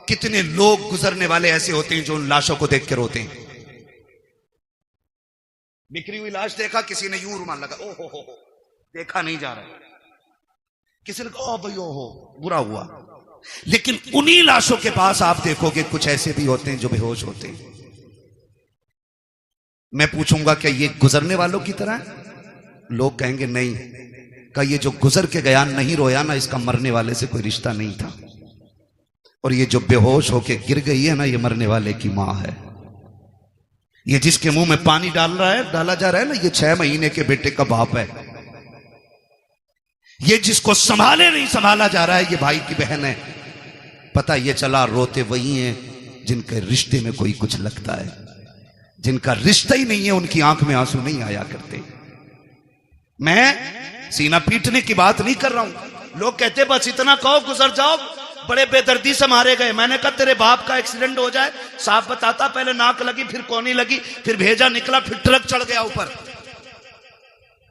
कितने लोग गुजरने वाले ऐसे होते हैं जो उन लाशों को देख के रोते हैं। बिखरी हुई लाश देखा, किसी ने यूं रुमाल लगा, ओ हो, देखा नहीं जा रहा, किसी ने कहा ओ भाई ओ हो, बुरा हुआ। लेकिन उन्हीं लाशों के पास आप देखोगे कुछ ऐसे भी होते हैं जो बेहोश होते हैं। मैं पूछूंगा क्या ये गुजरने वालों की तरह है? लोग कहेंगे नहीं, का ये जो गुजर के गया नहीं रोया ना, इसका मरने वाले से कोई रिश्ता नहीं था। और ये जो बेहोश होके गिर गई है ना, ये मरने वाले की मां है। ये जिसके मुंह में पानी डाला जा रहा है ना, ये 6 महीने के बेटे का बाप है। ये जिसको संभाले नहीं संभाला जा रहा है, ये भाई की बहन है। पता ये चला रोते वही हैं जिनके रिश्ते में कोई कुछ लगता है। जिनका रिश्ता ही नहीं है, उनकी आंख में आंसू नहीं आया करते। मैं सीना पीटने की बात नहीं कर रहा हूं। लोग कहते बस इतना कहो गुजर जाओ, बड़े बेदर्दी से मारे गए। मैंने कहा तेरे बाप का एक्सीडेंट हो जाए, साफ बताता, पहले नाक लगी, फिर कोनी लगी, फिर भेजा निकला, फिर ट्रक चढ़ गया ऊपर।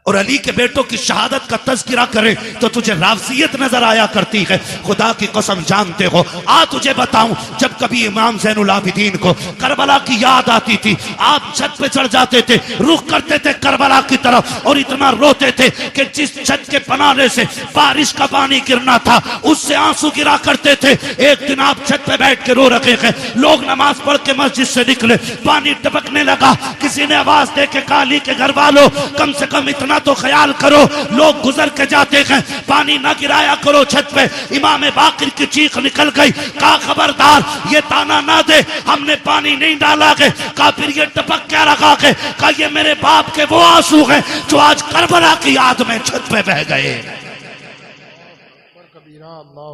और अली के बेटों की शहादत का तज़किरा करे तो तुझे रावसियत नजर आया करती है। खुदा की कसम जानते हो, आ तुझे बताऊं, जब कभी इमाम ज़ैनुल आबिदीन को करबला की याद आती थी, आप छत पे चढ़ जाते थे, रुख करते थे करबला की तरफ और इतना रोते थे कि जिस छत के पनाले से बारिश का पानी गिरना था, उससे आंसू गिरा करते थे। एक दिन आप छत पे बैठ के रो रखे हैं, लोग नमाज पढ़ के मस्जिद से निकले, पानी टपकने लगा। किसी ने आवाज दे के कहा, अली के घर वालों, कम से कम इतना तो ख्याल करो, लोग गुजर के जाते हैं, पानी ना गिराया करो छत पे। इमाम बाकिर की चीख निकल गई, कहा खबरदार ये ताना ना दे, हमने पानी नहीं डाला है। कहा फिर ये टपक क्या रखा है? कहा ये मेरे बाप के वो आंसू हैं जो आज करबला की याद में छत पे बह गए।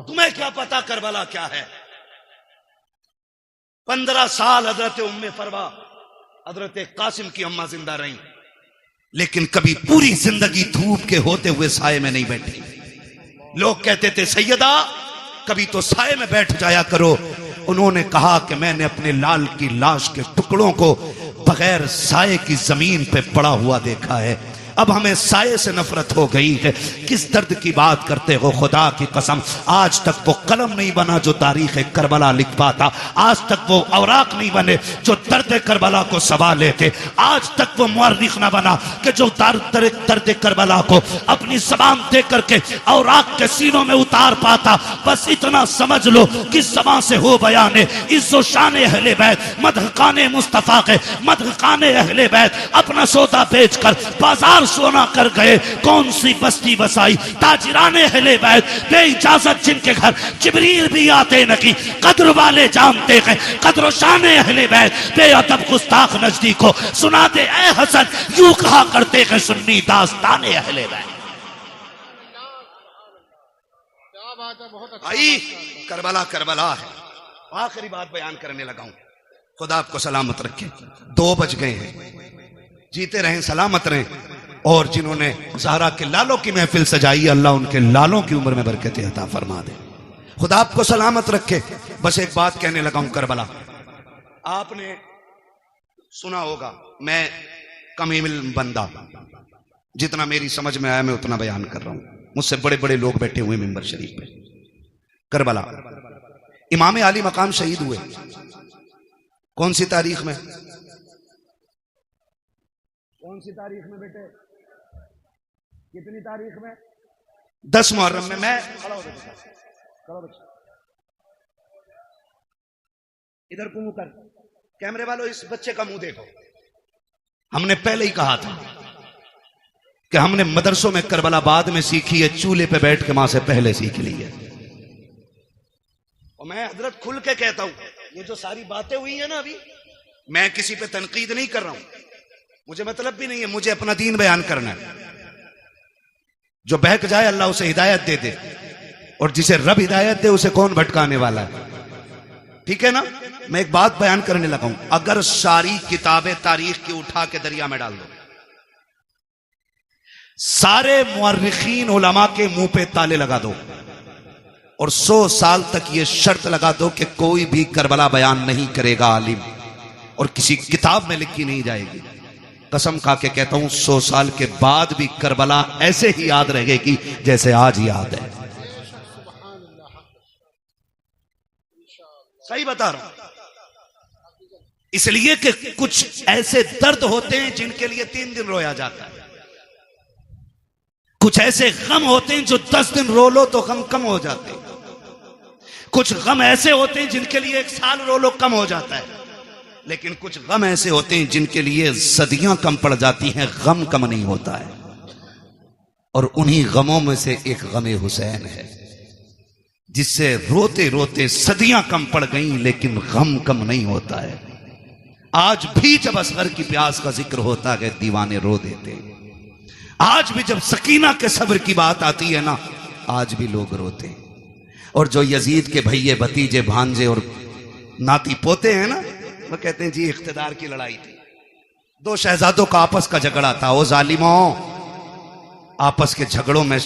तुम्हें क्या पता करबला क्या है? 15 साल हजरत उम्मे फरवा, हजरत कासिम की अम्मा जिंदा रही, लेकिन कभी पूरी जिंदगी धूप के होते हुए साये में नहीं बैठी। लोग कहते थे सैयदा कभी तो साये में बैठ जाया करो। उन्होंने कहा कि मैंने अपने लाल की लाश के टुकड़ों को बगैर साये की जमीन पे पड़ा हुआ देखा है। अब हमें साये से नफरत हो गई है। किस दर्द की बात करते हो? खुदा की कसम, आज तक वो कलम नहीं बना जो तारीख करबला लिख पाता। आज तक वो औराक नहीं बने जो दर्द करबला को सवाले थे। आज तक वो मुअर्रिख ना बना कि जो दर्द करबला को अपनी जबान दे करके औराक के सीनों में उतार पाता। बस इतना समझ लो कि जबान से हो बयाने इज्जो शान अहले बैत, मदहकाने मुस्तफा के मदहकाने अहले बैत अपना सौदा बेचकर बाजार सोना कर गए। कौन सी बस्ती बसाई ताजिराने अहले बैत, बे इजाजत जिनके घर जिब्रील भी आते नहीं। कद्र वाले जानते हैं कद्र शान अहले बैत, बेअदब गुस्ताख नजदीक को सुना दे ए हसन, यूं कहा करते हैं सुन्नी दास्ताने अहले बैत। भाई करबला करबला है। आखिरी बात बयान करने लगा हूं, खुदा आपको सलामत रखे। 2 बज गए हैं, जीते रहें सलामत रहें। और जिन्होंने ज़हरा के लालों की महफिल सजाई, अल्लाह उनके लालों की उम्र में बरकत अता फरमा दे। खुदा आपको सलामत रखे। बस एक बात कहने लगा हूं, करबला आपने सुना होगा, मैं कम इल्म बंदा, जितना मेरी समझ में आया मैं उतना बयान कर रहा हूं। मुझसे बड़े बड़े लोग बैठे हुए मिंबर शरीफ पे। करबला इमाम आली मकाम शहीद हुए कौन सी तारीख में? कौन सी तारीख में बेटे? कितनी तारीख में? 10 मुहर्रम में। मैं खड़ा हो बच्चा, इधर को मुंह कर। कैमरे वालों इस बच्चे का मुंह देखो। हमने पहले ही कहा था कि हमने मदरसों में करबला बाद में सीखी है, चूल्हे पे बैठ के मां से पहले सीख ली है। और मैं हजरत खुल के कहता हूं, ये जो सारी बातें हुई है ना अभी, मैं किसी पे तनकीद नहीं कर रहा हूं, मुझे मतलब भी नहीं है। मुझे अपना दीन बयान करना है। जो बहक जाए अल्लाह उसे हिदायत दे दे, और जिसे रब हिदायत दे उसे कौन भटकाने वाला है? ठीक है ना? मैं एक बात बयान करने लगा हूं, अगर सारी किताबें तारीख की उठा के दरिया में डाल दो, सारे मुअर्रिखीन उलमा के मुंह पे ताले लगा दो, और 100 साल तक ये शर्त लगा दो कि कोई भी करबला बयान नहीं करेगा आलिम, और किसी किताब में लिखी नहीं जाएगी। कसम खा के कहता हूं 100 साल के बाद भी करबला ऐसे ही याद रहेगी जैसे आज याद है। सही बता रहा हूं। इसलिए कि कुछ ऐसे दर्द होते हैं जिनके लिए 3 दिन रोया जाता है, कुछ ऐसे गम होते हैं जो 10 दिन रो लो तो गम कम हो जाते हैं, कुछ गम ऐसे होते हैं जिनके लिए 1 साल रो लो कम हो जाता है, लेकिन कुछ गम ऐसे होते हैं जिनके लिए सदियां कम पड़ जाती हैं, गम कम नहीं होता है। और उन्हीं गमों में से एक गमे हुसैन है, जिससे रोते रोते सदियां कम पड़ गई लेकिन गम कम नहीं होता है। आज भी जब असगर की प्यास का जिक्र होता है दीवाने रो देते, आज भी जब सकीना के सब्र की बात आती है ना, आज भी लोग रोते। और जो यजीद के भैये भतीजे भांजे और नाती पोते हैं ना, वो कहते हैं जी इख्तिदार की लड़ाई थी, 2 शहजादों का आपस का झगड़ा था। वो जालिमों, आपस के झगड़ों में,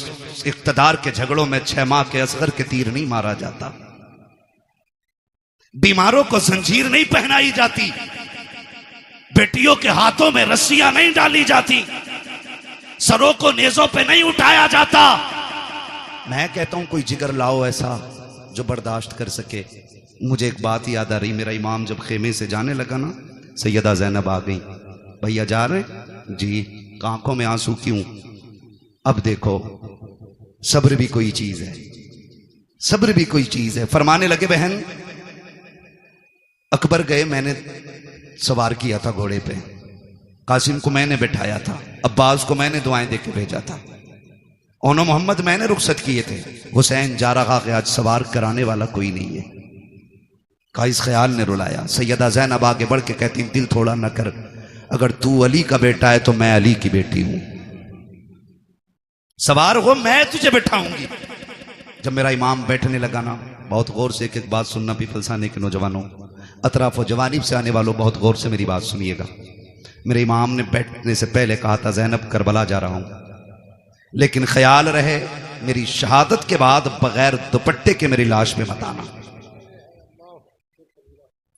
इख्तिदार के झगड़ों में 6 माह के असगर के तीर नहीं मारा जाता, बीमारों को जंजीर नहीं पहनाई जाती, बेटियों के हाथों में रस्सियां नहीं डाली जाती, सरों को नेजों पे नहीं उठाया जाता। मैं कहता हूं कोई जिगर लाओ ऐसा जो बर्दाश्त कर सके। मुझे एक बात याद आ रही, मेरा इमाम जब खेमे से जाने लगा ना, सैयदा जैनब आ गई, भैया जा रहे जी, आंखों में आंसू क्यों? अब देखो सब्र भी कोई चीज है, सब्र भी कोई चीज है। फरमाने लगे बहन, अकबर गए, मैंने सवार किया था घोड़े पे, कासिम को मैंने बिठाया था, अब्बास को मैंने दुआएं देके भेजा था, ओनो मोहम्मद मैंने रुखसत किए थे, हुसैन जा रहा कि आज सवार कराने वाला कोई नहीं है। का इस ख्याल ने रुलाया। सैयदा ज़ैनब आगे बढ़ के कहती, दिल थोड़ा न कर, अगर तू अली का बेटा है तो मैं अली की बेटी हूं, सवार हो मैं तुझे बैठाऊंगी। जब मेरा इमाम बैठने लगा ना, बहुत गौर से एक एक बात सुनना, पीपलसाने के नौजवानों, अतराफ व जवानीब से आने वालों, बहुत गौर से मेरी बात सुनिएगा। मेरे इमाम ने बैठने से पहले कहा था, ज़ैनब करबला जा रहा हूं, लेकिन ख्याल रहे मेरी शहादत के बाद बगैर दुपट्टे के मेरी लाश पे मत आना।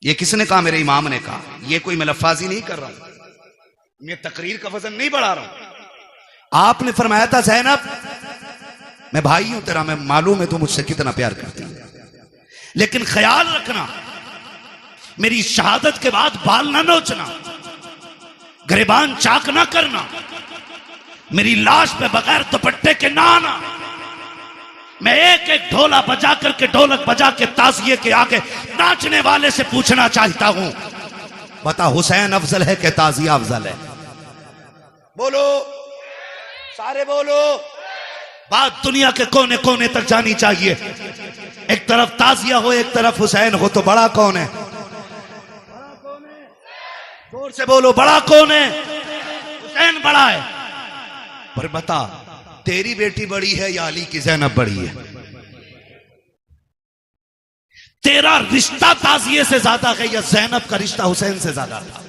ये किसने कहा? मेरे इमाम ने कहा। ये कोई मैं लफ्फाजी नहीं कर रहा हूं, मैं तकरीर का वजन नहीं बढ़ा रहा हूं। आपने फरमाया था, ज़ैनब मैं भाई हूं तेरा, मैं मालूम है तू मुझसे कितना प्यार करती है, लेकिन ख्याल रखना मेरी शहादत के बाद बाल ना नोचना, गिरबान चाक ना करना, मेरी लाश पे बगैर दुपट्टे के ना आना। मैं एक एक ढोला बजा करके, ढोलक बजा के ताजिए के आगे नाचने वाले से पूछना चाहता हूं, बता हुसैन अफजल है कि ताजिया अफजल है? बोलो, सारे बोलो। बात दुनिया के कोने कोने तक जानी चाहिए। एक तरफ ताजिया हो, एक तरफ हुसैन हो, तो बड़ा कौन है? बड़ा कौन है? जोर से बोलो, बड़ा कौन है? हुसैन बड़ा है। पर बता, तेरी बेटी बड़ी है या अली की ज़ैनब बड़ी है? तेरा रिश्ता ताजिए से ज्यादा है या ज़ैनब का रिश्ता हुसैन से ज्यादा था?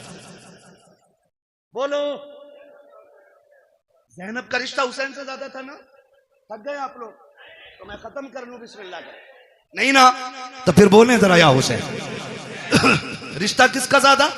बोलो। ज़ैनब का रिश्ता हुसैन से ज्यादा था ना? थक गए आप लोग? तो मैं खत्म कर लूं बिस्मिल्लाह कर। नहीं ना? तो फिर बोलें जरा या हुसैन। रिश्ता किसका ज्यादा?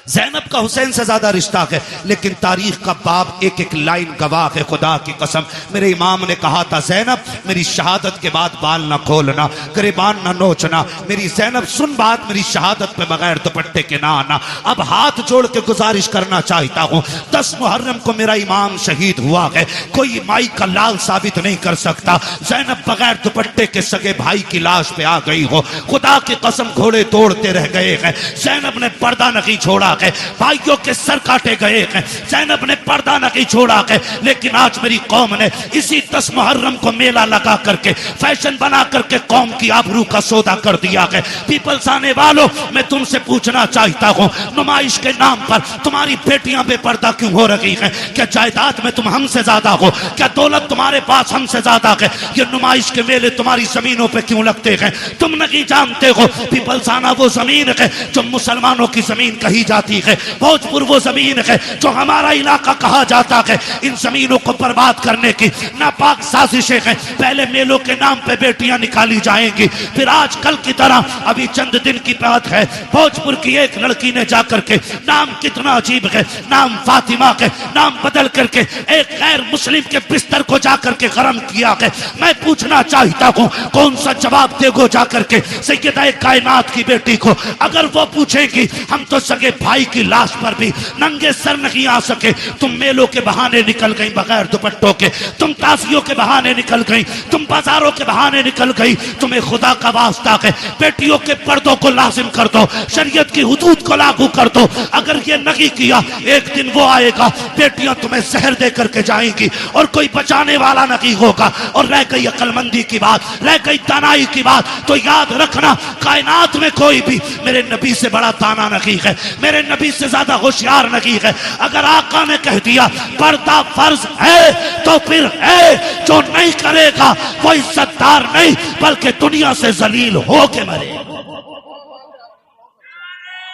ज़ैनब का हुसैन से ज्यादा रिश्ता है, लेकिन तारीख का बाब एक एक लाइन गवाह है। खुदा की कसम, मेरे इमाम ने कहा था, ज़ैनब मेरी शहादत के बाद बाल ना खोलना, गिरबान ना नोचना, मेरी ज़ैनब सुन बात, मेरी शहादत पे बगैर दुपट्टे के ना आना। अब हाथ जोड़ के गुजारिश करना चाहता हूं, 10 मुहर्रम को मेरा इमाम शहीद हुआ है, कोई माई का लाल साबित नहीं कर सकता। ज़ैनब बगैर दुपट्टे के सगे भाई की लाश पे आ गई हो, खुदा की कसम घोड़े तोड़ते रह गए हैं। ज़ैनब ने पर्दा नहीं छोड़ा है, भाइयों के सर काटे गए हैं, ज़ैनब ने पर्दा नहीं छोड़ा है। लेकिन आज मेरी कौम ने इसी 10 मुहर्रम को मेला लगा करके, फैशन बना करके कौम की आबरू का सौदा कर दिया है। पीपल्स आने वालों, मैं तुमसे पूछना चाहता हूं, नुमाइश के नाम पर तुम्हारी बेटियां बेपर्दा क्यों हो रही हैं? क्या जायदाद में तुम हमसे ज्यादा हो? क्या दौलत तुम्हारे पास हमसे ज्यादा है? ये नुमाइश के मेले तुम्हारी जमीनों पे क्यों लगते हैं? तुम नहीं जानते हो पीपल्स आना वो जमीन है जो मुसलमानों की जमीन कही जाती जाती है। भोजपुर वो जमीन है जो हमारा इलाका कहा जाता है। इन जमीनों को बर्बाद करने की नापाक साजिशें हैं। पहले मेलों के नाम पे बेटियां निकाली जाएंगी, फिर आजकल की तरह अभी चंद दिन की बात है, भोजपुर की एक लड़की ने जाकर के, नाम कितना अजीब है, नाम फातिमा के नाम बदल करके एक गैर मुस्लिम के बिस्तर को जाकर के गरम किया है। मैं पूछना चाहता हूं कौन सा जवाब देगो जाकर के सैयदा कायनात की बेटी को? अगर वो पूछेगी हम तो सगे भाई की लाश पर भी नंगे सर नहीं आ सके, तुम मेलों के बहाने निकल गई बगैर दुपट्टों के, तुम ताजियों के बहाने निकल गई, तुम बाजारों के बहाने निकल गई, तुम्हें खुदा का वास्ता है बेटियों के पर्दों को लाजिम कर दो, शरीयत की हुदूद को लागू कर दो। अगर ये नहीं किया एक दिन वो आएगा, बेटियां तुम्हें जहर दे करके जाएंगी और कोई बचाने वाला नहीं होगा। और रह गई अक्लमंदी की बात, रह गई दानाई की बात, तो याद रखना कायनात में कोई भी मेरे नबी से बड़ा दाना नहीं है, मेरे नबी से ज्यादा होशियार नहीं है। अगर आका ने कह दिया पर्दा फर्ज है तो फिर है, जो नहीं करेगा वो इज्जतदार नहीं बल्कि दुनिया से जलील हो के मरे।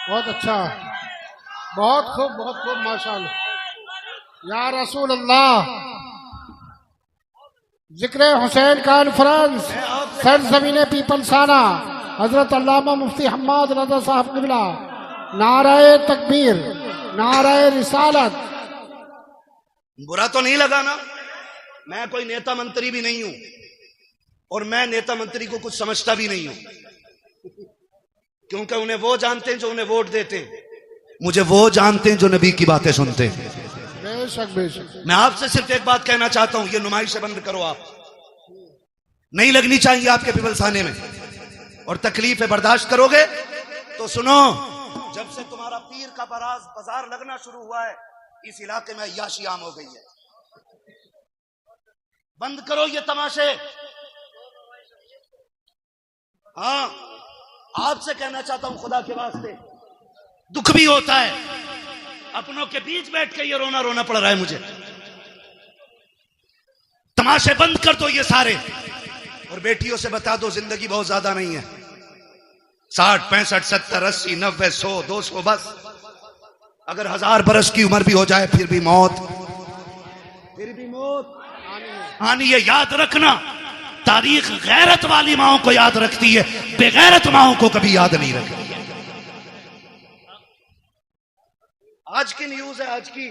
बहुत अच्छा, बहुत खूब माशाअल्लाह। या रसूल अल्लाह, जिक्र हुसैन कॉन्फ्रेंस सरजमीन पीपलसाना, हजरत अल्लामा मुफ्ती हम्माद रज़ा साहब क़िबला, नाराए तकबीर, नाराए रिसालत। बुरा तो नहीं लगा ना? मैं कोई नेता मंत्री भी नहीं हूं और मैं नेता मंत्री को कुछ समझता भी नहीं हूं, क्योंकि उन्हें वो जानते हैं जो उन्हें वोट देते हैं, मुझे वो जानते हैं जो नबी की बातें सुनते हैं। बेशक बेशक। मैं आपसे सिर्फ एक बात कहना चाहता हूं, ये नुमाइशें बंद करो। आप नहीं लगनी चाहिए आपके पिपलसाने में, और तकलीफें बर्दाश्त करोगे तो सुनो, जब से तुम्हारा पीर का बाजार लगना शुरू हुआ है इस इलाके में अय्याशी आम हो गई है। बंद करो ये तमाशे। हाँ, आपसे कहना चाहता हूं खुदा के वास्ते, दुख भी होता है, अपनों के बीच बैठ के ये रोना रोना पड़ रहा है मुझे। तमाशे बंद कर दो ये सारे, और बेटियों से बता दो जिंदगी बहुत ज्यादा नहीं है, 60 65 70 80 90 100 200, बस अगर 1000 बरस की उम्र भी हो जाए फिर भी मौत आनी है। याद रखना, तारीख गैरत वाली माओं को याद रखती है, बेगैरत माओं को कभी याद नहीं रखती है। आज की न्यूज है, आज की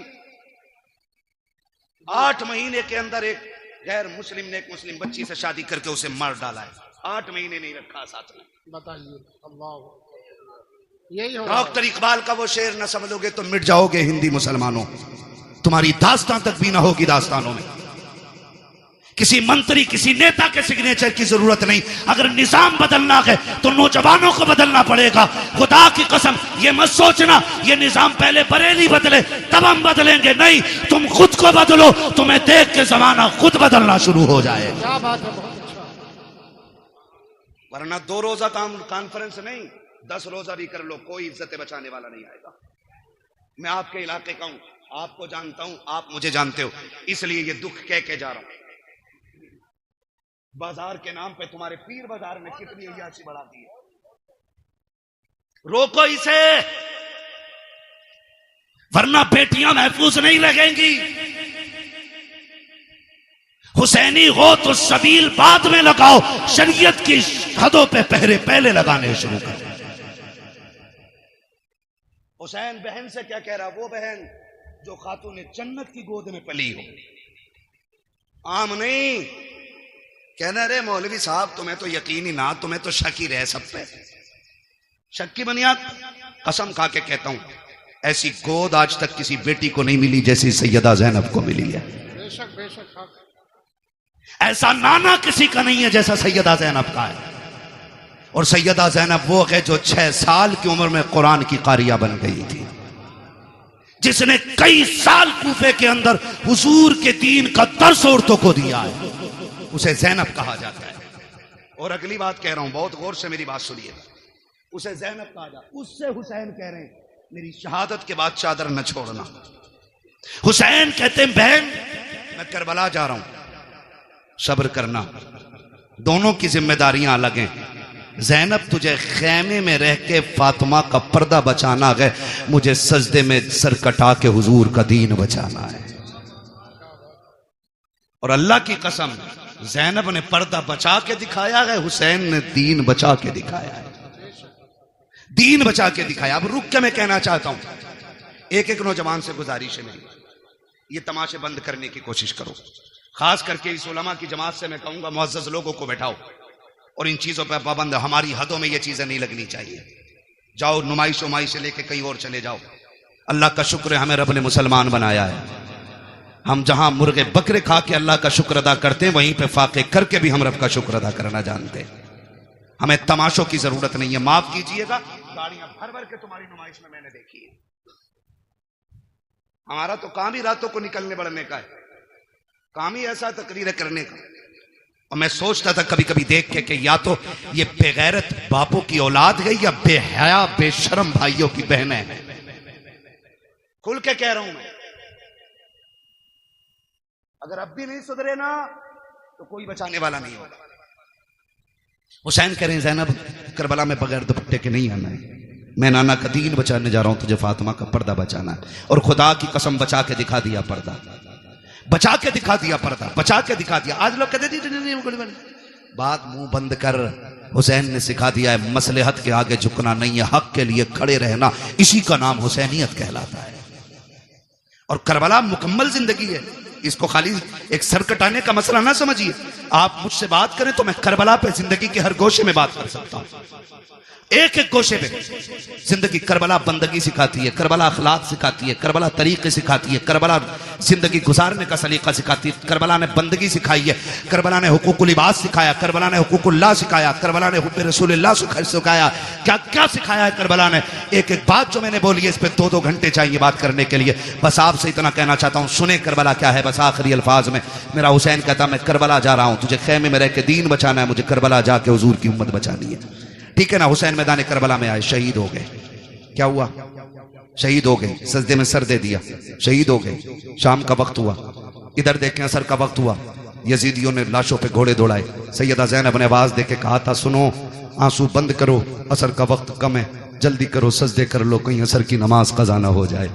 8 महीने के अंदर एक गैर मुस्लिम ने एक मुस्लिम बच्ची से शादी करके उसे मार डाला है। 8 महीने नहीं रखा साथ में। बताइए, अल्लाह, यही हो। डॉक्टर इकबाल का वो शेर न समझोगे तो मिट जाओगे हिंदी मुसलमानों, तुम्हारी दास्तान तक भी ना होगी दास्तानों में। किसी मंत्री किसी नेता के सिग्नेचर की जरूरत नहीं। अगर निजाम बदलना है तो नौजवानों को बदलना पड़ेगा। खुदा की कसम ये मत सोचना ये निजाम पहले बरेली बदले तब हम बदलेंगे, नहीं, तुम खुद को बदलो, तुम्हें देख के जमाना खुद बदलना शुरू हो जाए। क्या बात है, बहुत अच्छा। वरना 2 रोजा कॉन्फ्रेंस नहीं, 10 रोजा भी कर लो, कोई इज्जत बचाने वाला नहीं आएगा। मैं आपके इलाके का हूं, आपको जानता हूं, आप मुझे जानते हो, इसलिए ये दुख कह के जा रहा हूं। बाजार के नाम पे तुम्हारे पीर बाजार ने कितनी अय्याशी बढ़ा दी है, रोको इसे, वरना बेटियां महफूज नहीं लगेंगी। हुसैनी हो तो सबील बाद में लगाओ, शरीयत की हदों पे पहरे पहले लगाने शुरू करो। हुसैन बहन से क्या कह रहा, वो बहन जो खातून जन्नत की गोद में पली हो, आम नहीं। कहना रे मौलवी साहब तुम्हें तो यकीन ही ना, तुम्हें तो शक ही रहे सब पे, शक की बुनियाद। कसम खा के कहता हूं ऐसी गोद आज तक किसी बेटी को नहीं मिली जैसी सैयदा ज़ैनब को मिली है। बेशक बेशक। ऐसा नाना किसी का नहीं है जैसा सैयदा ज़ैनब का है। और सैयदा ज़ैनब वो है जो 6 साल की उम्र में कुरान की कारिया बन गई थी, जिसने कई साल कूफे के अंदर हुजूर के दीन का दर्स औरतों को दिया है, उसे ज़ैनब कहा जाता है। और अगली बात कह रहा हूं, बहुत गौर से मेरी बात सुनिए, उसे ज़ैनब कहा जाता है। उससे हुसैन कह रहे हैं मेरी शहादत के बाद चादर न छोड़ना। हुसैन कहते हैं बहन मैं करबला जा रहा हूं, सब्र करना, दोनों की जिम्मेदारियां अलग हैं, ज़ैनब तुझे खैमे में रह के फातिमा का पर्दा बचाना है, मुझे सजदे में सर कटा के हुजूर का दीन बचाना है। और अल्लाह की कसम, ज़ैनब ने पर्दा बचा के दिखाया है, हुसैन ने दीन बचा के दिखाया है, दीन बचा के दिखाया। अब रुक के मैं कहना चाहता हूं, एक एक नौजवान से गुजारिश है मेरी, ये तमाशे बंद करने की कोशिश करो। खास करके इस उलमा की जमात से मैं कहूंगा, मुअज़्ज़ज़ लोगों को बैठाओ और इन चीजों पर पाबंद, हमारी हदों में ये चीजें नहीं लगनी चाहिए। जाओ नुमाइश उमाइश से लेके कहीं और चले जाओ। अल्लाह का शुक्र है हमें रब ने मुसलमान बनाया है। हम जहां मुर्गे बकरे खा के अल्लाह का शुक्र अदा करते हैं, वहीं पे फाके करके भी हम रब का शुक्र अदा करना जानते हैं। हमें तमाशों की जरूरत नहीं है। माफ कीजिएगा, गाड़ियां भर भर के तुम्हारी नुमाइश में मैंने देखी है। हमारा तो काम ही रातों को निकलने बढ़ने का है, काम ही ऐसा तकरीर करने का। और मैं सोचता था कभी कभी देख के कि या तो ये बेगैरत बापों की औलाद है या बेहया बेशरम भाइयों की बहनें हैं। खुल के कह रहा हूं मैं, अगर अब भी नहीं सुधरे ना तो कोई बचाने वाला नहीं होगा। हुसैन कह रहे हैं ज़ैनब करबला में बगैर दुपट्टे के नहीं आना है, मैं नाना का दीन बचाने जा रहा हूं, तुझे फातिमा का पर्दा बचाना है। और खुदा की कसम बचा के दिखा दिया पर्दा, बचा के दिखा दिया पर्दा, बचा के दिखा दिया। आज लोग कहते नहीं, बात मुंह बंद कर। हुसैन ने सिखा दिया है मसलहत के आगे झुकना नहीं है, हक के लिए खड़े रहना, इसी का नाम हुसैनियत कहलाता है। और करबला मुकम्मल जिंदगी है, इसको खाली एक सर कटाने का मसला ना समझिए। आप मुझसे बात करें तो मैं करबला पे जिंदगी के हर गोशे में बात कर सकता हूं, एक एक गोशे पे जिंदगी। करबला बंदगी सिखाती है, करबला अखलाक सिखाती है, करबला तरीके सिखाती है, करबला जिंदगी गुजारने का सलीका सिखाती है। करबला ने बंदगी सिखाई है, करबला ने हुकूकुल इबाद सिखाया, करबला ने हुकूकुल्लाह सिखाया, करबला ने हुब्बे रसूलुल्लाह सिखाया। क्या क्या सिखाया है करबला ने। एक एक बात जो मैंने बोली है इस पर 2-2 घंटे चाहिए बात करने के लिए। बस आपसे इतना कहना चाहता हूं, सुने करबला क्या है। बस आखिरी अल्फाज में मेरा हुसैन कहता, मैं करबला जा रहा हूं, तुझे खेमे में रह के दीन बचाना है, मुझे करबला जाके हुजूर की उम्मत बचानी है। ठीक है ना। हुसैन मैदान करबला में आए, शहीद हो गए। क्या हुआ? शहीद हो गए, सजदे में सर दे दिया, शहीद हो गए। शाम का वक्त हुआ, इधर देखें असर का वक्त हुआ, यजीदियों ने लाशों पे घोड़े दौड़ाए। सैयदा ज़ैनब ने आवाज देके कहा था, सुनो आंसू बंद करो, असर का वक्त कम है, जल्दी करो सजदे कर लो, कहीं असर की नमाज कज़ा ना हो जाए।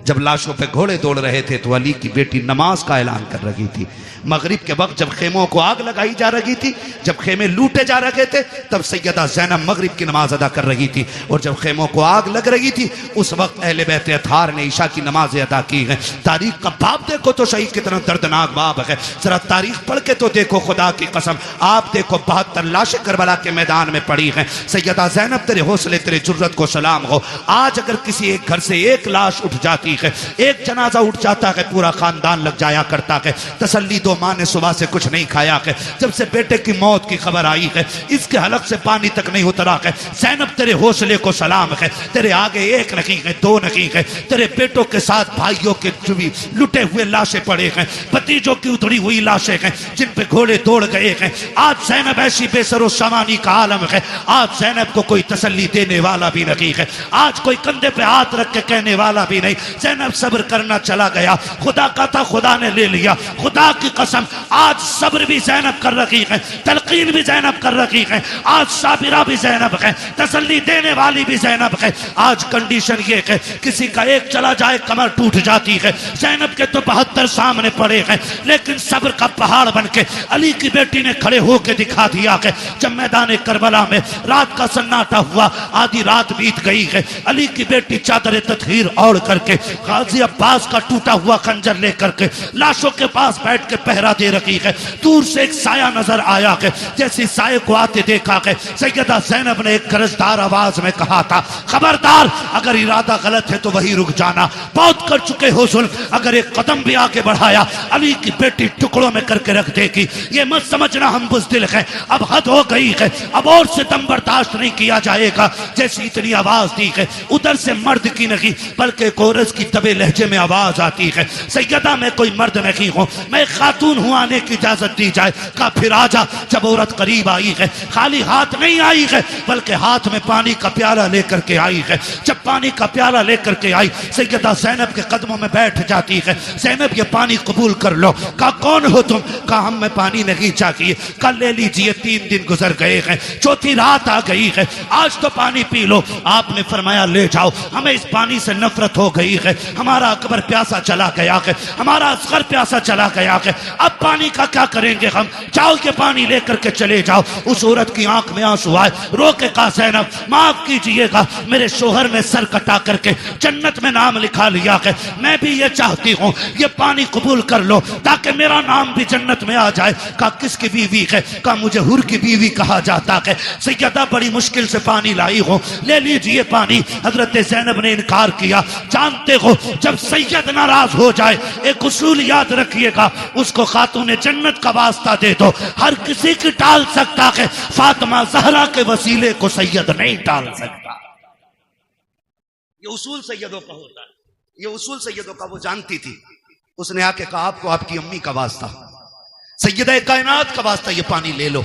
जब लाशों पे घोड़े दौड़ रहे थे तो अली की बेटी नमाज का ऐलान कर रही थी। मगरिब के वक्त जब खेमों को आग लगाई जा रही थी, जब खेमे लूटे जा रहे थे, तब सैयदा ज़ैनब मगरिब की नमाज अदा कर रही थी। और जब खेमों को आग लग रही थी, उस वक्त अहले बैत अतार ने ईशा की नमाज अदा की है। तारीख का बाब देखो तो सही कितना दर्दनाक बाब है। जरा तारीख पढ़ के तो देखो, खुदा की कसम आप देखो 72 लाशें करबला के मैदान में पड़ी हैं। सैयदा ज़ैनब तेरे हौसले तेरे जुर्रत को सलाम हो। आज अगर किसी एक घर से एक लाश उठ जाती है, एक जनाजा उठ जाता है, पूरा खानदान लग जाया करता है। तसल्ली दो, माँ ने सुबह से कुछ नहीं खाया है, जब से बेटे की मौत की खबर आई है इसके हलक से पानी तक नहीं उतरा है। ज़ैनब तेरे हौसले को सलाम है। तेरे आगे एक नहीं है, 2 नहीं है, तेरे बेटों के साथ भाइयों के चुभी लुटे हुए लाशें पड़े हैं, भतीजों की उतरी हुई लाशें हैं जिन पे घोड़े दौड़ गए हैं। आज ज़ैनब ऐसी बेसरो सामानी का आलम है। आज ज़ैनब को कोई तसल्ली देने वाला भी नहीं है, आज कोई कंधे पे हाथ रख के कहने वाला भी नहीं। ज़ैनब सब्र करना चला गया, खुदा का था खुदा ने ले लिया। खुदा की कसम आज सब्र भी ज़ैनब कर रही है, तलकीन भी ज़ैनब कर रही है, आज साबिरा भी ज़ैनब है, तसल्ली देने वाली भी ज़ैनब है। आज कंडीशन ये है किसी का एक चला जाए कमर टूट जाती है। ज़ैनब के तो 72 सामने पड़े हैं, लेकिन सब्र का पहाड़ बन के अली की बेटी ने खड़े होकर दिखा दिया है। जब मैदान करबला में रात का सन्नाटा हुआ, आधी रात बीत गई है, अली की बेटी चादर तत्हीर ओढ़ करके गाजी अब्बास का टूटा हुआ खंजर लेकर के लाशों के पास बैठ के पहरा दे रही है। दूर से एक साया नजर आया है, जैसे साये को आते देखा है, सैयदा ज़ैनब ने एक गरजदार आवाज में कहा था, खबरदार अगर इरादा गलत है तो वही रुक जाना, बहुत कर चुके हो जुल्म, अगर एक कदम भी आगे बढ़ाया अली की बेटी टुकड़ों में करके रख देगी। ये मत समझना हम बुज़दिल हैं, अब हद हो गई है, अब और सितम बर्दाश्त नहीं किया जाएगा। जैसी इतनी आवाज दी है, उधर से मर्द की नहीं बल्कि कोरस की दबे लहजे में आवाज आती है, सैयदा मैं कोई मर्द नहीं हूं, मैं खातून हूँ, आने की इजाजत दी जाए। कहा फिर आजा। जब औरत करीब आई है, खाली हाथ नहीं आई है, बल्कि हाथ में पानी का प्याला लेकर के आई है। जब पानी का प्याला लेकर के आई, सैयदा ज़ैनब के कदमों में बैठ जाती है। ज़ैनब ये पानी कबूल कर लो। कहा कौन हो तुम? कहा हमें पानी नहीं चाहिए। कल ले लीजिए, 3 दिन गुजर गए हैं, 4थी रात आ गई है, आज तो पानी पी लो। आपने फरमाया ले जाओ, हमें इस पानी से नफरत हो गई है, हमारा अकबर प्यासा चला गया है, हमारा असगर प्यासा चला गया है, अब पानी का क्या करेंगे हम? जाओ के पानी लेकर के चले जाओ। उस औरत की आंख में आंसू आए, रो के कहा ज़ैनब माफ कीजिएगा, मेरे शोहर ने सर कटा करके जन्नत में नाम लिखा लिया है, मैं भी ये चाहती हूँ ये पानी कबूल कर लो ताकि मेरा नाम भी जन्नत में आ जाए। कहा किसकी बीवी है? कहा मुझे हुर की बीवी कहा जाता है। सैयदा बड़ी मुश्किल से पानी लाई हो, ले लीजिए पानी। हजरत ज़ैनब ने इनकार किया। जानते हो जब सैयद नाराज हो जाए, एक उसूल याद रखिएगा, उसको खातून जन्नत का वास्ता दे दो। हर किसी की टाल सकता है, फातिमा ज़हरा के वसीले को सैयद नहीं टाल सकता। ये उसूल सैयदों का होता है, ये उसूल सैयदों का वो जानती थी। उसने आके कहा आपको आपकी अम्मी का वास्ता, सैयदा कायनात का वास्ता, ये पानी ले लो।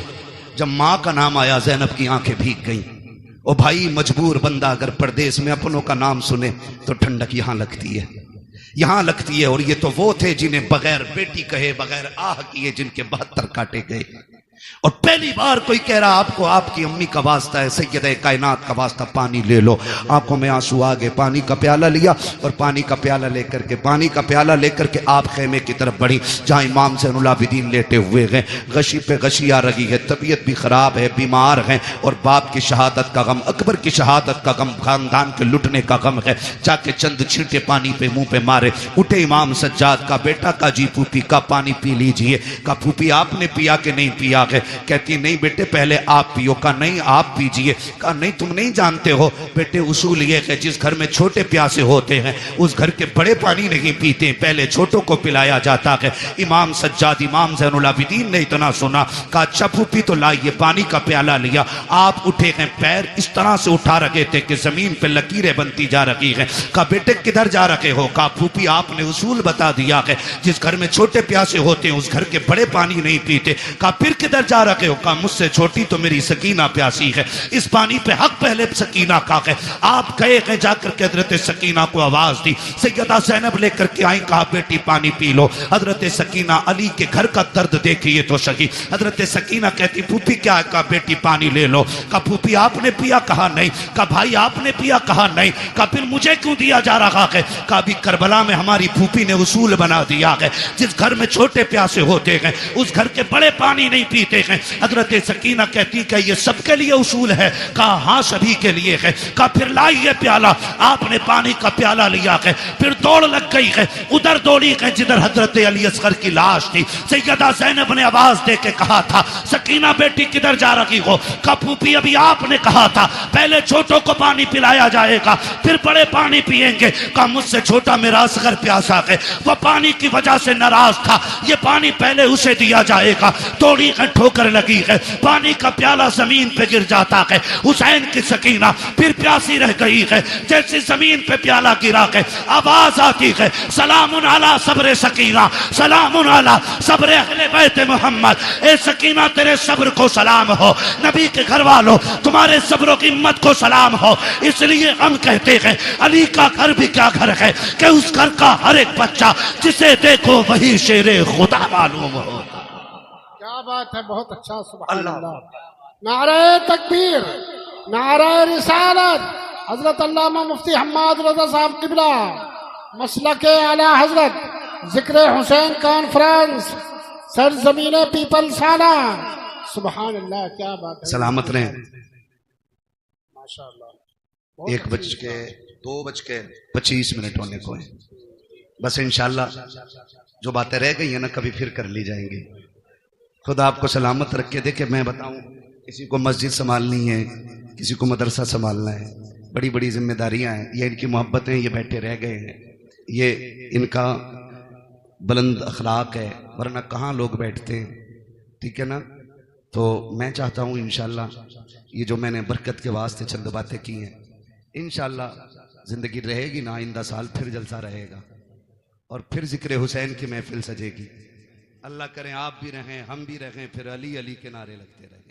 जब माँ का नाम आया, ज़ैनब की आंखें भीग गईं। ओ भाई, मजबूर बंदा अगर परदेश में अपनों का नाम सुने तो ठंडक यहां लगती है, यहां लगती है। और ये तो वो थे जिन्हें बगैर बेटी कहे, बगैर आह किए, जिनके 72 काटे गए। और पहली बार कोई कह रहा आपको आपकी अम्मी का वास्ता है, सैयदा कायनात का वास्ता, पानी ले लो। आंखों में आंसू आ गए, पानी का प्याला लिया और पानी का प्याला लेकर के आप खेमे की तरफ बढ़ी, जहां इमाम ज़ैनुल आबिदीन लेटे हुए हैं। गशी पे गशी आ रही है, तबीयत भी खराब है, बीमार हैं, और बाप की शहादत का गम, अकबर की शहादत का गम, खानदान के लुटने का गम है। जाके चंद छींटे पानी पे मुंह पे मारे। उठे इमाम सज्जाद का बेटा का जी फूफी का पानी पी लीजिए। का फूफी आपने पिया कि नहीं पिया है? कहती नहीं बेटे पहले आप पियो। का नहीं आप पीजिए। का नहीं तुम नहीं जानते हो बेटे, उसूल ये है जिस घर में छोटे प्यासे होते हैं उस घर के बड़े पानी नहीं पीते, पहले छोटों को पिलाया जाता है। इमाम सज्जाद, इमाम ज़ैनुल आबिदीन ने इतना सुना, कहा अच्छा फूफी तो लाइए। पानी का प्याला लिया। आप उठे हैं, पैर इस तरह से उठा रखे थे कि जमीन पे लकीरें बनती जा रही हैं। कहा बेटे किधर जा रखे हो? कहा फूफी आपने उसूल बता दिया है, जिस घर में छोटे प्यासे होते हैं उस घर के बड़े पानी नहीं पीते। कहा फिर किधर जा रखे हो? कहा मुझसे छोटी तो मेरी सकीना प्यासी है, इस पानी पे हक पहले सकीना का है। आप गए हैं, जाकर के हजरत सकीना को आवाज दी। सैयदा ज़ैनब लेकर के आई, कहा बेटी पानी पी लो। हजरत सकीना अली के घर का दर्द देखिए तो सही। हजरत सकीना कहती फूफी क्या है? कहा बेटी पानी ले लो। कहा फूफी आपने पिया? कहा नहीं। कहा भाई आपने पिया? कहा नहीं। कहा फिर मुझे क्यों दिया जा रहा है? कहा अभी करबला में हमारी फूफी ने उसूल बना दिया है, जिस घर में छोटे प्यासे होते हैं उस घर के बड़े पानी नहीं पीते हैं। हजरत सकीना कहती कि ये सबके लिए उसूल है? कहा हाँ सभी के लिए है। कहा फिर लाइए प्याला। आपने पानी का प्याला लिया है, फिर दौड़ लग गई है, उधर दौड़ी है जिधर हजरत अली असगर की लाश थी। सैयदा ज़ैनब ने आवाज दे के कहा था सकीना बेटी किधर जा रही हो? कहा फूफी अभी आपने कहा था पहले छोटों को पानी पिलाया जाएगा फिर बड़े पानी पिएंगे। कहा मुझसे छोटा मेरा असगर प्यासा है, वह पानी की वजह से नाराज था, ये पानी पहले उसे दिया जाएगा। दौड़ी है, ठोकर लगी है, पानी का प्याला जमीन पे गिर जाता है। हुसैन की सकीना फिर प्यासी रह गई है, जैसे जमीन पे प्याला गिरा है आवाज आती है सलामुन अला सब्र सकीना, सलामुन अला सब्र अहले बैत मोहम्मद। ए सकीना तेरे सब्र को सलाम हो, नबी के घर वालों तुम्हारे सब्र की हिम्मत को सलाम हो। इसलिए हम कहते हैं अली का घर भी क्या घर है कि उस घर का हर एक बच्चा जिसे देखो वही शेरे खुदा मालूम हो। क्या बात है, बहुत अच्छा, सुभान अल्लाह। नारे तकबीर, नारे रिसालत, हजरत अल्लामा मुफ्ती हम्माद रज़ा साहब किबला, मसलके आला हजरत, जिक्र हुसैन कॉन्फ्रेंस, सरजमीने पीपल्स थाना। सुभान अल्लाह, क्या बात है। सलामत रहें। माशाअल्लाह। 1:02:25 होने को है। बस इंशाल्लाह जो बातें रह गई है ना कभी फिर कर ली जाएंगी। खुदा आपको सलामत रख के देखे। मैं बताऊं, किसी को मस्जिद संभालनी है, किसी को मदरसा संभालना है, बड़ी बड़ी जिम्मेदारियां हैं। ये इनकी मोहब्बतें, ये बैठे रह गए हैं, ये इनका बुलंद अखलाक है, वरना कहाँ लोग बैठते हैं। ठीक है ना? तो मैं चाहता हूँ इंशाल्लाह ये जो मैंने बरकत के वास्ते चंद बातें की हैं, इंशाल्लाह जिंदगी रहेगी ना, आइंदा साल फिर जलसा रहेगा और फिर जिक्र हुसैन की महफिल सजेगी। अल्लाह करें आप भी रहें, हम भी रहें, फिर अली अली के नारे लगते रहे।